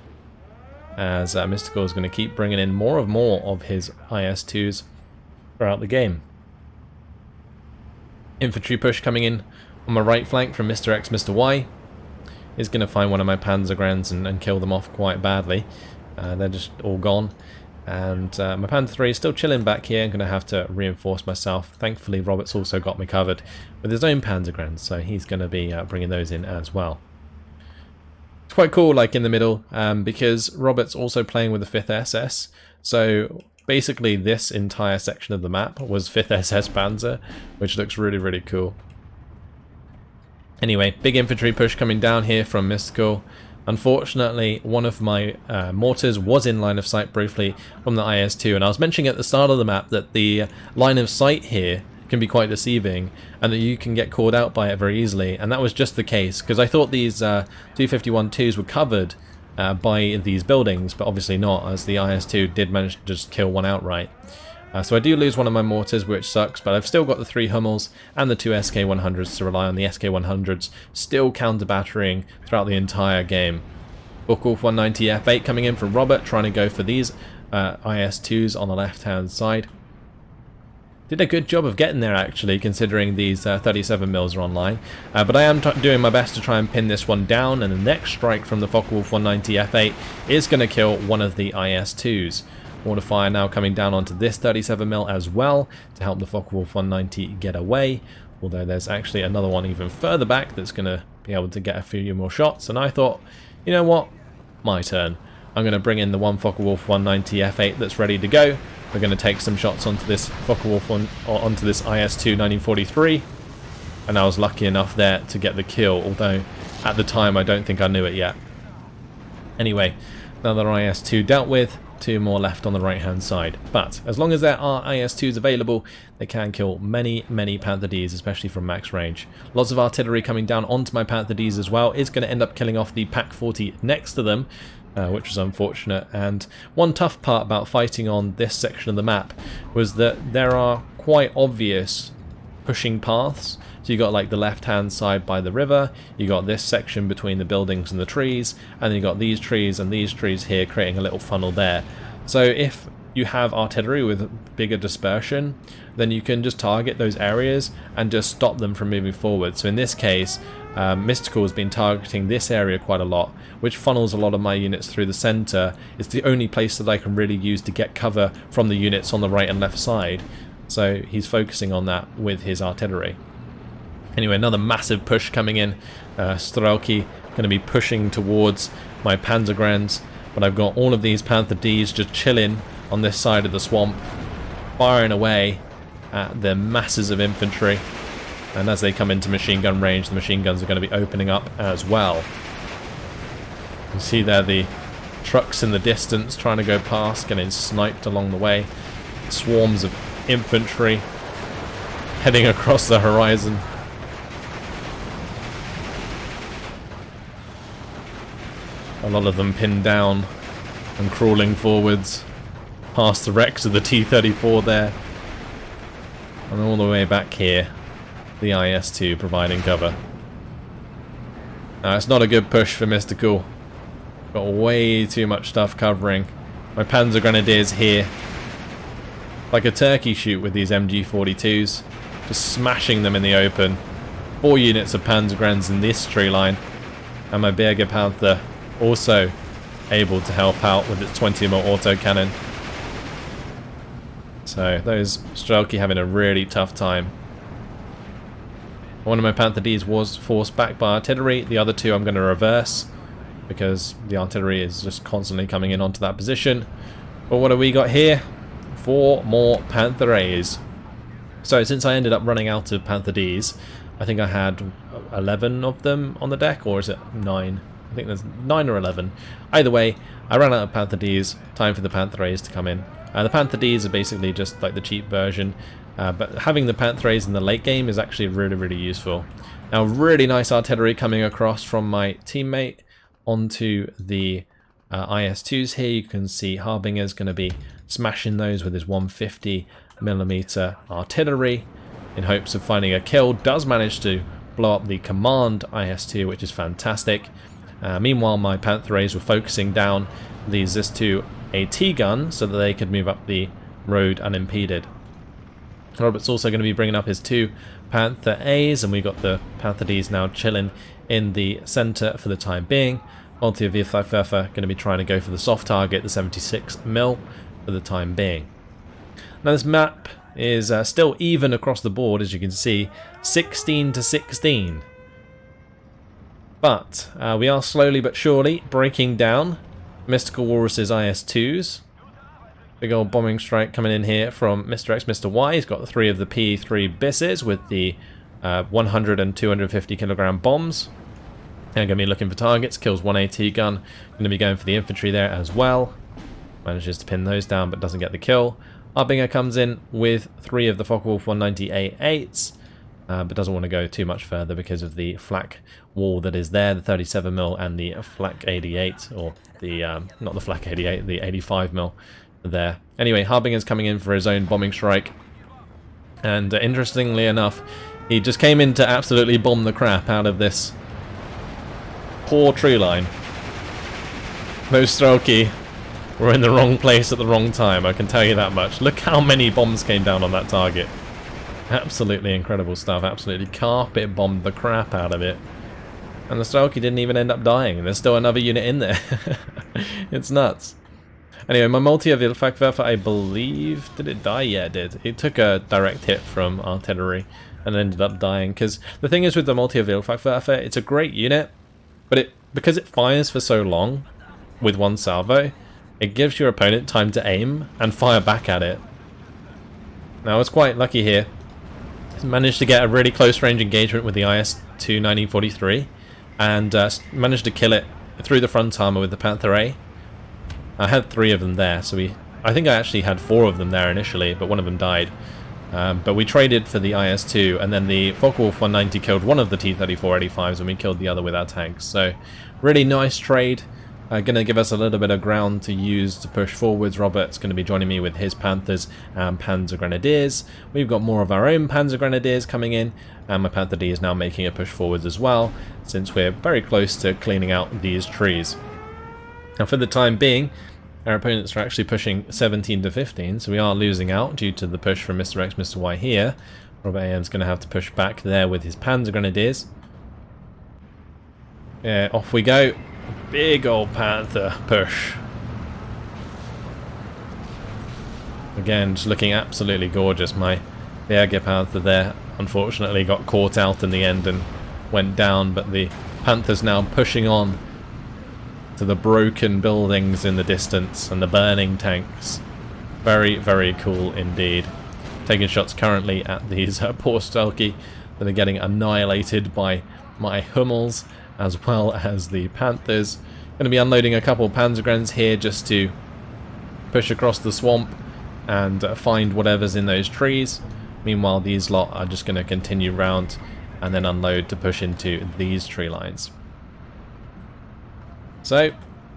as Mystical is going to keep bringing in more of his IS-2s throughout the game. Infantry push coming in on my right flank from Mr. X, Mr. Y. Is going to find one of my Panzergrens and kill them off quite badly. They're just all gone. And my Panther 3 is still chilling back here. I'm going to have to reinforce myself. Thankfully, Robert's also got me covered with his own Panzergrens, so he's going to be bringing those in as well. It's quite cool, like in the middle, because Robert's also playing with the 5th SS. So basically, this entire section of the map was 5th SS-Panzer, which looks really, really cool. Anyway, big infantry push coming down here from Mystical. Unfortunately, one of my mortars was in line of sight briefly from the IS-2, and I was mentioning at the start of the map that the line of sight here can be quite deceiving and that you can get caught out by it very easily, and that was just the case, because I thought these 251-2s were covered by these buildings, but obviously not, as the IS-2 did manage to just kill one outright. So I do lose one of my mortars, which sucks, but I've still got the 3 Hummels and the 2 SK-100s to rely on. The SK-100s still counter-batterying throughout the entire game. Focke-Wulf 190 F8 coming in from Robert, trying to go for these IS-2s on the left-hand side. Did a good job of getting there, actually, considering these 37mm are online. But I am doing my best to try and pin this one down, and the next strike from the Focke-Wulf 190 F8 is going to kill one of the IS-2s. Mortar fire now coming down onto this 37mm as well to help the Focke-Wulf 190 get away, although there's actually another one even further back that's going to be able to get a few more shots. And I thought, you know what, my turn. I'm going to bring in the one Focke-Wulf 190 F8 that's ready to go. We're going to take some shots onto this Focke-Wulf onto this IS-2 1943, and I was lucky enough there to get the kill, although at the time I don't think I knew it yet. Anyway, another IS-2 dealt with. 2 more left on the right hand side, but as long as there are IS-2s available, they can kill many Panther Ds, especially from max range. Lots of artillery coming down onto my Panther Ds as well is going to end up killing off the PaK-40 next to them, which was unfortunate. And one tough part about fighting on this section of the map was that there are quite obvious pushing paths. So you got like the left hand side by the river, you got this section between the buildings and the trees, and then you got these trees and these trees here creating a little funnel there. So if you have artillery with bigger dispersion, then you can just target those areas and just stop them from moving forward. So in this case, Mystical has been targeting this area quite a lot, which funnels a lot of my units through the center. It's the only place that I can really use to get cover from the units on the right and left side. So he's focusing on that with his artillery. Anyway, another massive push coming in. Strelki going to be pushing towards my Panzergrens, but I've got all of these Panther Ds just chilling on this side of the swamp, firing away at the masses of infantry. And as they come into machine gun range, the machine guns are going to be opening up as well. You can see there the trucks in the distance trying to go past, getting sniped along the way. Swarms of infantry heading across the horizon. A lot of them pinned down and crawling forwards past the wrecks of the T-34 there. And all the way back here, the IS-2 providing cover. Now, it's not a good push for Mystical. Got way too much stuff covering. My Panzer Grenadiers here like a turkey shoot with these MG42s, just smashing them in the open. 4 units of Panzergrenadiers in this tree line, and my Berger Panther also able to help out with its 20mm autocannon. So those Strelki having a really tough time. One of my Panther Ds was forced back by artillery, the other two I'm going to reverse because the artillery is just constantly coming in onto that position. But what have we got here? 4 more Panther A's. So since I ended up running out of Panther Ds, I think I had 11 of them on the deck, or is it 9? I think there's 9 or 11. Either way, I ran out of Panther Ds, time for the Panther A's to come in. The Panther Ds are basically just like the cheap version, but having the Panther A's in the late game is actually really, really useful. Now, really nice artillery coming across from my teammate onto the IS-2s here. You can see Harbinger's going to be smashing those with his 150mm artillery in hopes of finding a kill. Does manage to blow up the command IS-2, which is fantastic. Meanwhile, my Panther A's were focusing down the ZIS-2 AT gun so that they could move up the road unimpeded. Robert's also going to be bringing up his 2 Panther A's, and we've got the Panther D's now chilling in the center for the time being. Multi-Wurfer going to be trying to go for the soft target, the 76mm, for the time being. Now this map is still even across the board, as you can see, 16 to 16. But we are slowly but surely breaking down Mystical Walrus's IS-2s. Big old bombing strike coming in here from Mr. X, Mr. Y. He's got 3 of the P3 Bisses with the 100 and 250 kilogram bombs. They're going to be looking for targets. Kills 1 AT gun. Going to be going for the infantry there as well. Manages to pin those down but doesn't get the kill. Harbinger comes in with 3 of the Focke-Wulf 190 A8s. But doesn't want to go too much further because of the flak wall that is there, the 37mm and the flak 88, or the not the flak 88, the 85mm there. Anyway, Harbinger's coming in for his own bombing strike, and interestingly enough, he just came in to absolutely bomb the crap out of this poor tree line. Those Strelki were in the wrong place at the wrong time, I can tell you that much. Look how many bombs came down on that target. Absolutely incredible stuff. Absolutely carpet bombed the crap out of it. And the Strelki didn't even end up dying. There's still another unit in there. It's nuts. Anyway, my Multi-Wurfer, I believe, did it die? Yeah, it did. It took a direct hit from artillery and ended up dying. Because the thing is with the Multi-Wurfer, it's a great unit, but because it fires for so long with one salvo, it gives your opponent time to aim and fire back at it. Now, I was quite lucky here. Managed to get a really close range engagement with the IS-2 1943 and managed to kill it through the front armor with the Panther A. I had 3 of them there, so I think I actually had 4 of them there initially, but one of them died. But we traded for the IS-2, and then the Focke-Wulf 190 killed one of the T-34 85s, and we killed the other with our tanks. So, really nice trade. Going to give us a little bit of ground to use to push forwards. Robert's going to be joining me with his Panthers and Panzer Grenadiers. We've got more of our own Panzer Grenadiers coming in, and my Panther D is now making a push forwards as well, since we're very close to cleaning out these trees. Now for the time being, our opponents are actually pushing 17 to 15, so we are losing out due to the push from Mr. X, Mr. Y here. Robert AM's going to have to push back there with his Panzer Grenadiers. Yeah, off we go. Big old Panther push. Again, just looking absolutely gorgeous. My Berger Panther there unfortunately got caught out in the end and went down, but the Panther's now pushing on to the broken buildings in the distance and the burning tanks. Very, very cool indeed. Taking shots currently at these poor Strelki that are getting annihilated by my Hummels, as well as the Panthers. Going to be unloading a couple of Panzergrens here just to push across the swamp and find whatever's in those trees. Meanwhile, these lot are just going to continue round and then unload to push into these tree lines. So,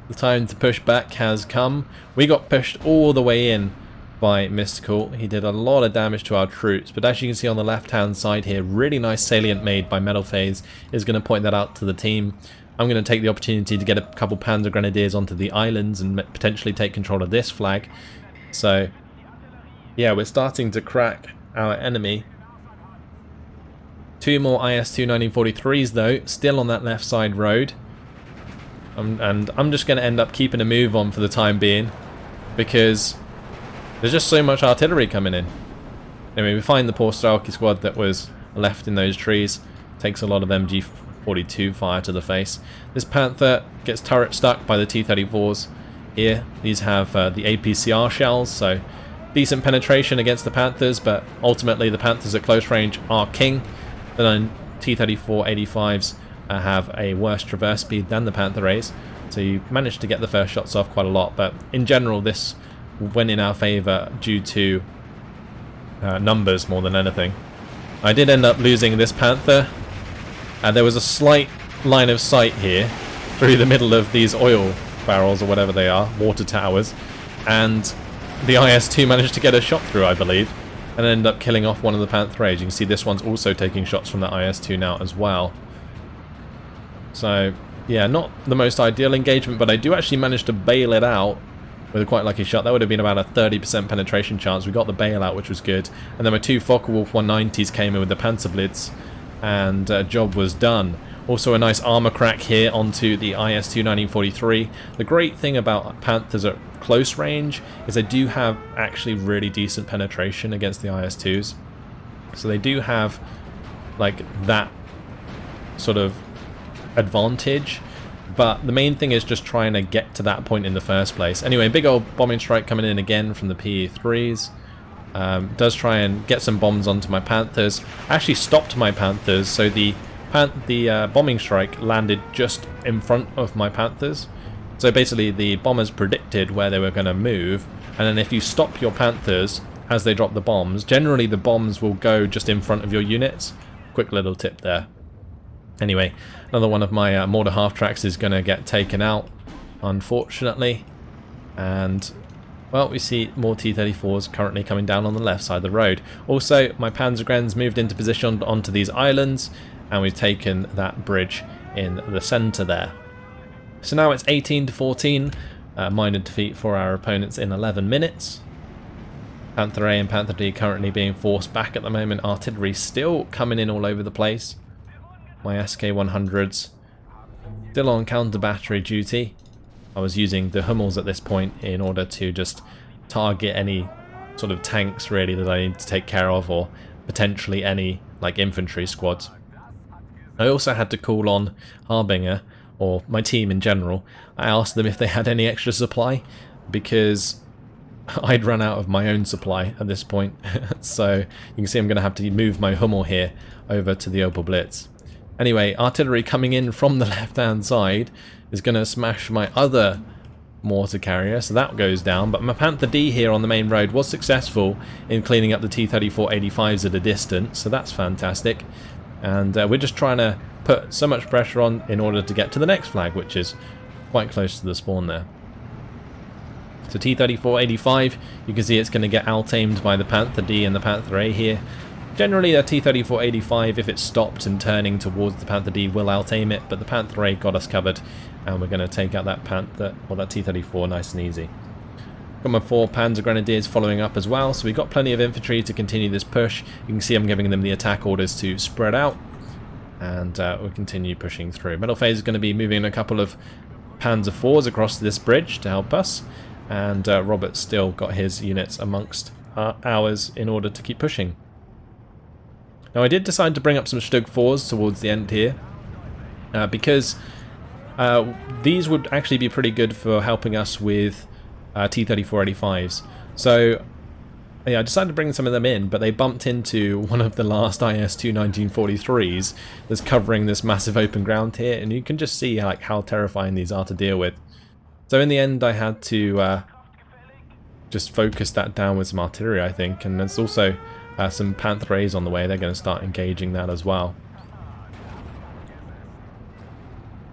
the time to push back has come. We got pushed all the way in by Mystical. He did a lot of damage to our troops, but as you can see on the left hand side here, really nice salient made by Metal Phase is going to point that out to the team. I'm going to take the opportunity to get a couple Panzer Grenadiers onto the islands and potentially take control of this flag. So Yeah, we're starting to crack our enemy. 2 more IS-2 1943s though, still on that left side road. And I'm just going to end up keeping a move on for the time being, because there's just so much artillery coming in. Anyway, we find the poor Strelky squad that was left in those trees. Takes a lot of MG42 fire to the face. This Panther gets turret stuck by the T-34s here. These have the APCR shells, so decent penetration against the Panthers, but ultimately the Panthers at close range are king. The T-34-85s have a worse traverse speed than the Panther A's, so you managed to get the first shots off quite a lot, but in general this went in our favour due to numbers more than anything. I did end up losing this Panther, and there was a slight line of sight here through the middle of these oil barrels or whatever they are, water towers, and the IS-2 managed to get a shot through, I believe, and ended up killing off one of the Panther A's. You can see this one's also taking shots from the IS-2 now as well. So yeah, not the most ideal engagement, but I do actually manage to bail it out with a quite lucky shot. That would have been about a 30% penetration chance. We got the bailout, which was good, and then my 2 Focke-Wulf 190s came in with the Panzerblitz, and job was done. Also a nice armor crack here onto the IS-2 1943. The great thing about Panthers at close range is they do have actually really decent penetration against the IS-2s. So they do have like that sort of advantage, but the main thing is just trying to get to that point in the first place. Anyway, big old bombing strike coming in again from the PE-3s. Does try and get some bombs onto my Panthers. I actually stopped my Panthers, so the bombing strike landed just in front of my Panthers. So basically the bombers predicted where they were going to move, and then if you stop your Panthers as they drop the bombs, generally the bombs will go just in front of your units. Quick little tip there. Anyway, another one of my mortar half-tracks is going to get taken out, unfortunately. And, well, we see more T-34s currently coming down on the left side of the road. Also, my Panzergrens moved into position onto these islands, and we've taken that bridge in the centre there. So now it's 18-14, minor defeat for our opponents in 11 minutes. Panther A and Panther D currently being forced back at the moment. Artillery still coming in all over the place. My SK-100s still on counter-battery duty. I was using the Hummels at this point in order to just target any sort of tanks really that I need to take care of, or potentially any like infantry squads. I also had to call on Harbinger, or my team in general. I asked them if they had any extra supply, because I'd run out of my own supply at this point. So you can see I'm going to have to move my Hummel here over to the Opel Blitz. Anyway, artillery coming in from the left-hand side is going to smash my other mortar carrier, so that goes down. But my Panther D here on the main road was successful in cleaning up the T-34-85s at a distance, so that's fantastic. And we're just trying to put so much pressure on in order to get to the next flag, which is quite close to the spawn there. So T-34-85, you can see it's going to get out-aimed by the Panther D and the Panther A here. Generally a T-34-85, if it's stopped and turning towards the Panther D, will out-aim it, but the Panther A got us covered, and we're going to take out that Panther, or that T-34 nice and easy. Got my 4 Panzer Grenadiers following up as well, so we've got plenty of infantry to continue this push. You can see I'm giving them the attack orders to spread out, and we'll continue pushing through. Metal Phase is going to be moving a couple of Panzer IVs across this bridge to help us, and Robert's still got his units amongst ours in order to keep pushing. Now I did decide to bring up some Stug 4s towards the end here, because these would actually be pretty good for helping us with T-34-85s. So yeah, I decided to bring some of them in, but they bumped into one of the last IS-2 1943s that's covering this massive open ground here, and you can just see like how terrifying these are to deal with. So in the end I had to just focus that down with some artillery, I think, and there's also some Panther A's on the way. They're going to start engaging that as well.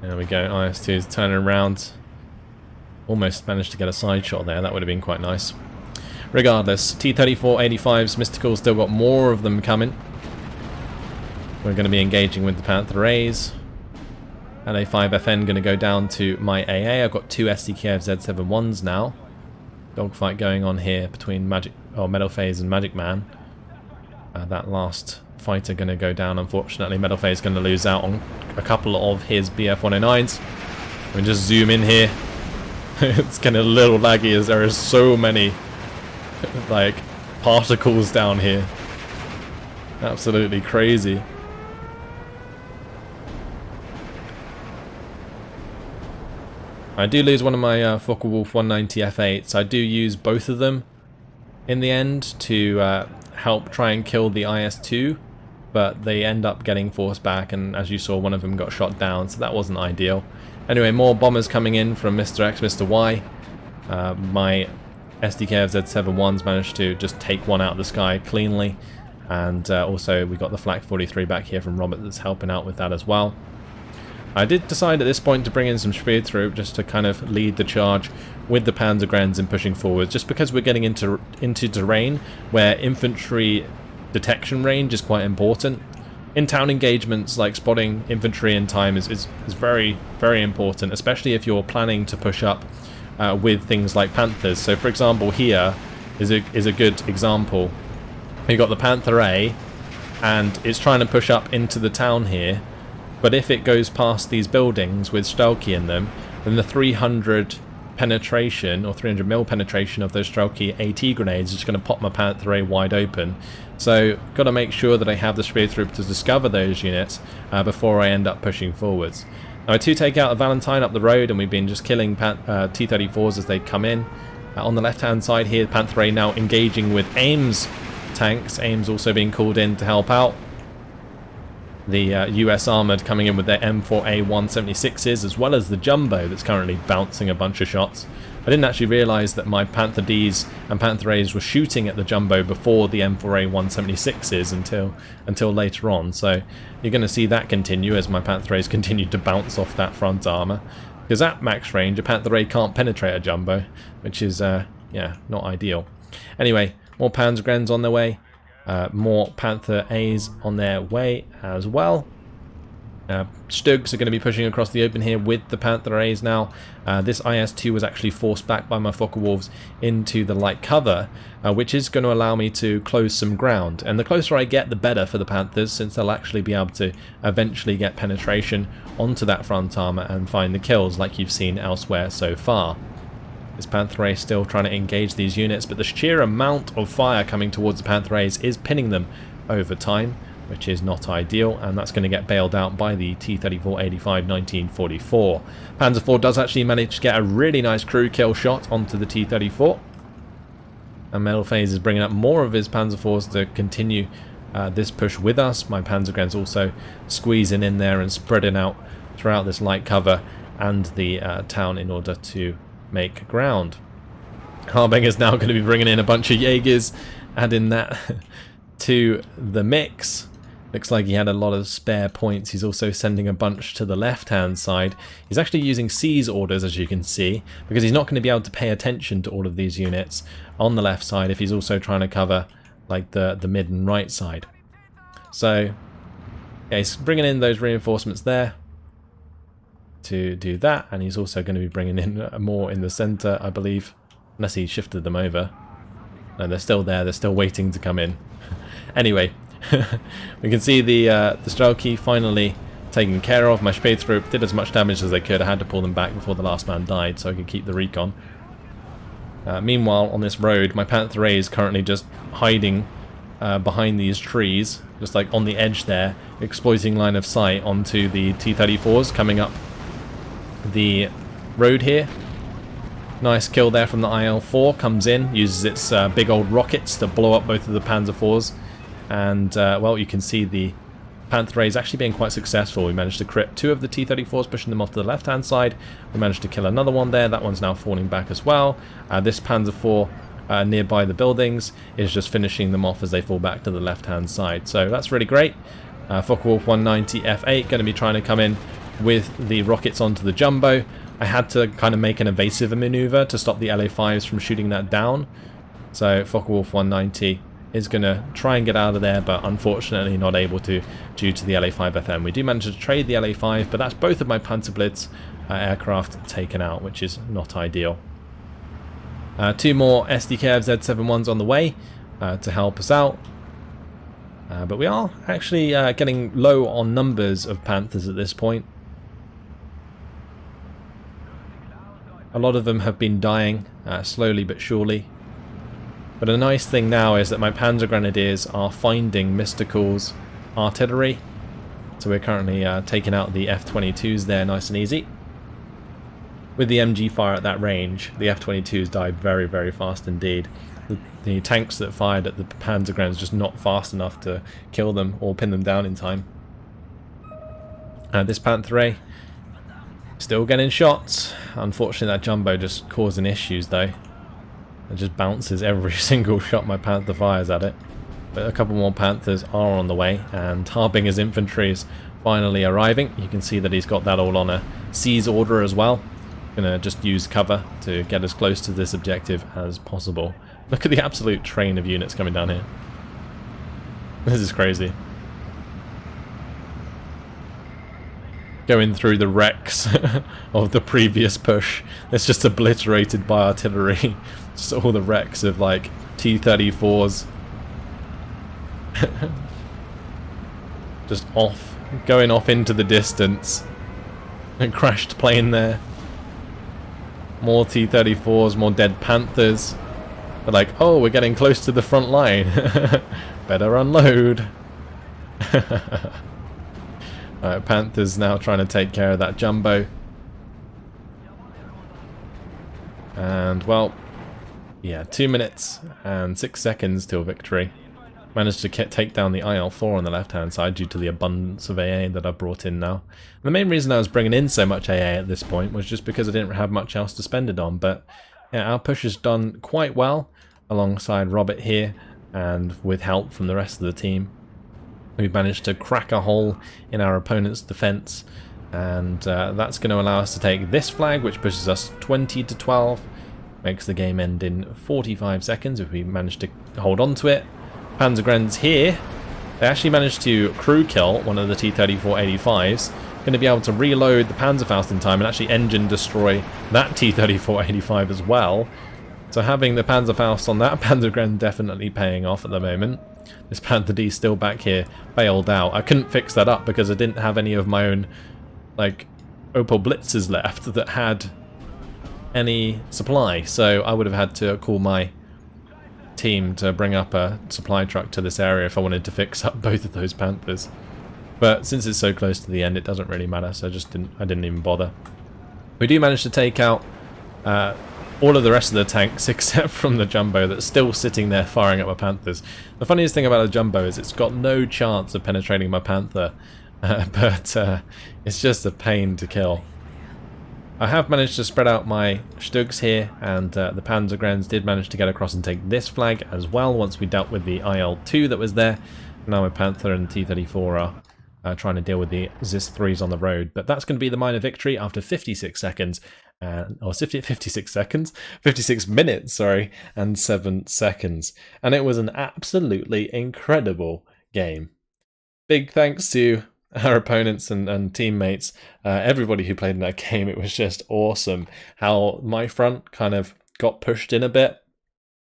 There we go, IS-2 is turning around. Almost managed to get a side shot there, that would have been quite nice. Regardless, T-34-85's Mystical still got more of them coming. We're going to be engaging with the Panther A's. LA5FN going to go down to my AA. I've got 2 SDKF Z71s now. Dogfight going on here between Metal Phase and Magic Man. That last fighter going to go down, unfortunately. Metal Phase going to lose out on a couple of his BF-109s. We can just zoom in here. It's getting a little laggy as there is so many like particles down here. Absolutely crazy. I do lose one of my Focke-Wulf 190 F8s. I do use both of them in the end to help try and kill the IS-2, but they end up getting forced back, and as you saw, one of them got shot down, so that wasn't ideal. Anyway, more bombers coming in from Mr. X, Mr. Y. My SDK of Z71's managed to just take one out of the sky cleanly, and also we got the Flak 43 back here from Robert that's helping out with that as well. I did decide at this point to bring in some Speertrupp just to kind of lead the charge with the Panzergrens and pushing forward, just because we're getting into terrain where infantry detection range is quite important. In town engagements, like spotting infantry in time is very, very important, especially if you're planning to push up with things like Panthers. So for example, here is a good example. You've got the Panther A, and it's trying to push up into the town here. But if it goes past these buildings with Strelke in them, then the 300 penetration or 300 mil penetration of those Strelke AT grenades is just going to pop my Panther A wide open. So got to make sure that I have the Speertrupp to discover those units before I end up pushing forwards. Now I do take out a Valentine up the road, and we've been just killing T-34s as they come in. On the left hand side here, Panther A now engaging with AIM's tanks. AIM's also being called in to help out. The US Armoured coming in with their M4A176s, as well as the Jumbo that's currently bouncing a bunch of shots. I didn't actually realise that my Panther Ds and Panther As were shooting at the Jumbo before the M4A176s until later on. So you're going to see that continue as my Panther As continue to bounce off that front armour. Because at max range, a Panther A can't penetrate a Jumbo, which is, yeah, not ideal. Anyway, more Panzergrens on their way. More Panther A's on their way as well. Stugs are going to be pushing across the open here with the Panther A's now. This IS-2 was actually forced back by my Focke-Wulfs into the light cover, which is going to allow me to close some ground. And the closer I get, the better for the Panthers, since they'll actually be able to eventually get penetration onto that front armour and find the kills like you've seen elsewhere so far. This Panther A still trying to engage these units, but the sheer amount of fire coming towards the Panther A's is pinning them over time, which is not ideal, and that's going to get bailed out by the T-34-85 1944. Panzer IV does actually manage to get a really nice crew kill shot onto the T-34, and Metal Phase is bringing up more of his Panzer IVs to continue this push with us. My Panzergrens also squeezing in there and spreading out throughout this light cover and the town in order to make ground. Harbinger's now going to be bringing in a bunch of Jaegers, adding that to the mix. Looks like he had a lot of spare points. He's also sending a bunch to the left hand side. He's actually using seize orders, as you can see, because he's not going to be able to pay attention to all of these units on the left side if he's also trying to cover like the mid and right side. So yeah, he's bringing in those reinforcements there to do that, and he's also going to be bringing in more in the center, I believe, unless he shifted them over. No, they're still there, they're still waiting to come in. Anyway, we can see the Strelke finally taken care of. My Speertrupp did as much damage as they could. I had to pull them back before the last man died so I could keep the recon. Meanwhile, on this road, my Panther A is currently just hiding behind these trees, just like on the edge there, exploiting line of sight onto the T-34s coming up the road here. Nice kill there from the IL-4. Comes in, uses its big old rockets to blow up both of the Panzer IVs, and well, you can see the Panther A is actually being quite successful. We managed to crit 2 of the T-34s, pushing them off to the left hand side. We managed to kill another one there. That one's now falling back as well. This Panzer IV nearby the buildings is just finishing them off as they fall back to the left hand side. So that's really great. Focke-Wulf 190 F8 going to be trying to come in with the rockets onto the Jumbo. I had to kind of make an evasive maneuver to stop the LA5s from shooting that down. So Focke-Wulf 190 is going to try and get out of there, but unfortunately not able to due to the LA5FM. We do manage to trade the LA5, but that's both of my Panzerblitz aircraft taken out, which is not ideal. Two more SDKF Z71s on the way to help us out. But we are actually getting low on numbers of Panthers at this point. A lot of them have been dying slowly but surely. But a nice thing now is that my Panzer Grenadiers are finding Mystical's artillery. So we're currently taking out the F-22s there nice and easy. With the MG fire at that range, the F-22s died very, very fast indeed. The tanks that fired at the Panzer Grenadiers just not fast enough to kill them or pin them down in time. This Panther A still getting shots. Unfortunately, that jumbo just causing issues though. It just bounces every single shot my Panther fires at it. But a couple more Panthers are on the way, and Harbinger's infantry is finally arriving. You can see that he's got that all on a seize order as well. Gonna just use cover to get as close to this objective as possible. Look at the absolute train of units coming down here. This is crazy. Going through the wrecks of the previous push. It's just obliterated by artillery. Just all the wrecks of like T-34s. Just off, going off into the distance. A crashed plane there. More T-34s, more dead Panthers. They're like, oh, we're getting close to the front line. Better unload. Alright, Panthers now trying to take care of that jumbo. And, well, yeah, 2 minutes and 6 seconds till victory. Managed to take down the IL-4 on the left-hand side due to the abundance of AA that I've brought in now. And the main reason I was bringing in so much AA at this point was just because I didn't have much else to spend it on. But yeah, our push has done quite well alongside Robert here, and with help from the rest of the team. We've managed to crack a hole in our opponent's defense, and that's going to allow us to take this flag, which pushes us 20-12. Makes the game end in 45 seconds if we manage to hold on to it. Panzergrens here, they actually managed to crew kill one of the T-34-85s. Going to be able to reload the Panzerfaust in time and actually engine destroy that T-34-85 as well. So having the Panzerfaust on that Panzergren definitely paying off at the moment. This Panther D still back here, bailed out. I couldn't fix that up because I didn't have any of my own like Opel Blitzers left that had any supply. So I would have had to call my team to bring up a supply truck to this area if I wanted to fix up both of those Panthers. But since it's so close to the end, it doesn't really matter, so I didn't even bother. We do manage to take out all of the rest of the tanks except from the jumbo that's still sitting there firing at my Panthers. The funniest thing about a jumbo is it's got no chance of penetrating my Panther, but it's just a pain to kill. I have managed to spread out my Stugs here, and the Panzergrens did manage to get across and take this flag as well once we dealt with the IL-2 that was there. Now my Panther and T-34 are trying to deal with the ZIS-3s on the road, but that's going to be the minor victory after 56 seconds, or 56 seconds? 56 minutes, sorry, and 7 seconds. And it was an absolutely incredible game. Big thanks to our opponents and teammates, everybody who played in that game. It was just awesome how my front kind of got pushed in a bit,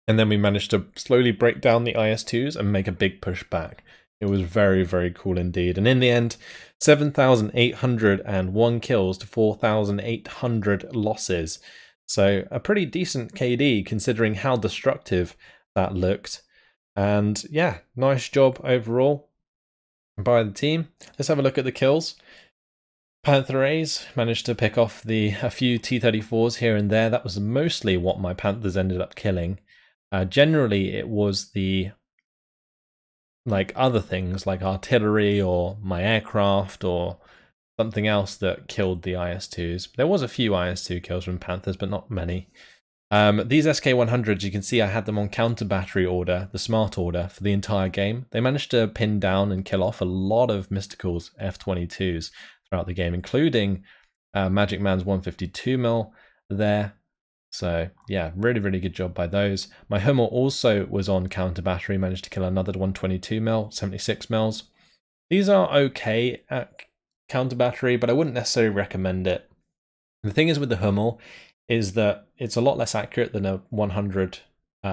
and then we managed to slowly break down the IS-2s and make a big push back. It was very, very cool indeed. And in the end, 7,801 kills to 4,800 losses. So a pretty decent KD considering how destructive that looked. And yeah, nice job overall by the team. Let's have a look at the kills. Panther A's managed to pick off a few T-34s here and there. That was mostly what my Panthers ended up killing. Generally, it was the other things like artillery or my aircraft or something else that killed the IS-2s. There was a few IS-2 kills from Panthers, but not many. These SK-100s, you can see I had them on Counterbattery order, the smart order, for the entire game. They managed to pin down and kill off a lot of Mystical's F-22s throughout the game, including Magic Man's 152mm there. So yeah, really, really good job by those. My Hummel also was on Counterbattery, managed to kill another 122mm, 76mm. These are okay at Counterbattery, but I wouldn't necessarily recommend it. The thing is with the Hummel, is that it's a lot less accurate than a 100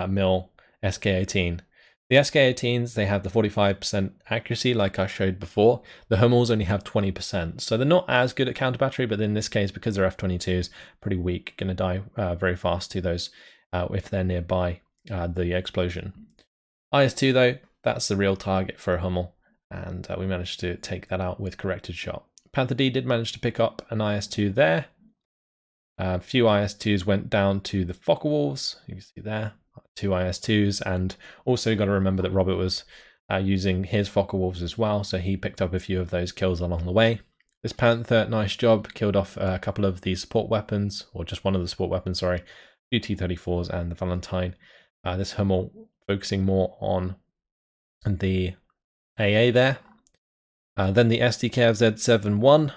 mil SK-18. The SK-18s, they have the 45% accuracy like I showed before. The Hummels only have 20%. So they're not as good at counter-battery, but in this case, because they're F-22s, pretty weak, going to die very fast to those if they're nearby the explosion. IS-2 though, that's the real target for a Hummel, and we managed to take that out with corrected shot. Panther D did manage to pick up an IS-2 there. A few IS-2s went down to the Focke-Wulfs, you can see there. 2 IS-2s, and also got to remember that Robert was using his Focke-Wulfs as well, so he picked up a few of those kills along the way. This Panther, nice job, killed off a couple of the support weapons, or just one of the support weapons, sorry, a few T-34s and the Valentine. This Hummel focusing more on the AA there. Then the SDKF Z71,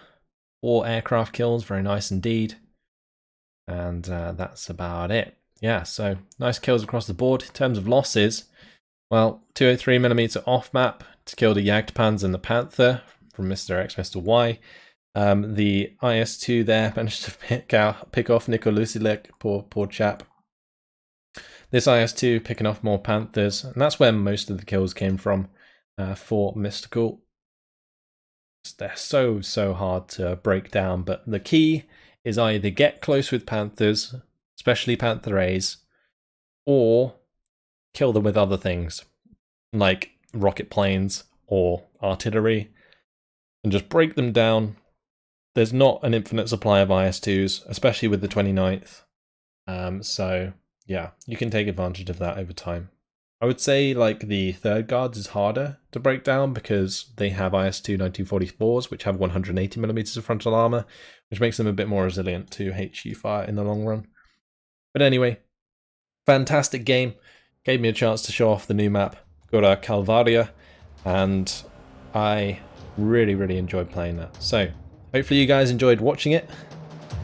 4 aircraft kills, very nice indeed. And that's about it. Yeah, so nice kills across the board. In terms of losses, well, 203mm off map to kill the Jagdpanzer and the Panther from Mr. X, Mr. Y. The IS-2 there managed to pick off Nico Lucilek, poor chap. This IS-2 picking off more Panthers, and that's where most of the kills came from for Mystical. They're so hard to break down, but the key is either get close with Panthers, especially Panther A's, or kill them with other things, like rocket planes or artillery, and just break them down. There's not an infinite supply of IS-2s, especially with the 29th. So yeah, you can take advantage of that over time. I would say like the third guards is harder to break down because they have IS-2 1944s, which have 180mm of frontal armor, which makes them a bit more resilient to HE fire in the long run. But anyway, fantastic game. Gave me a chance to show off the new map, Góra Kalwaria, and I really enjoyed playing that. So hopefully you guys enjoyed watching it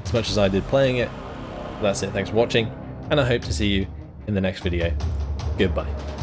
as much as I did playing it. That's it, thanks for watching, and I hope to see you in the next video. Goodbye.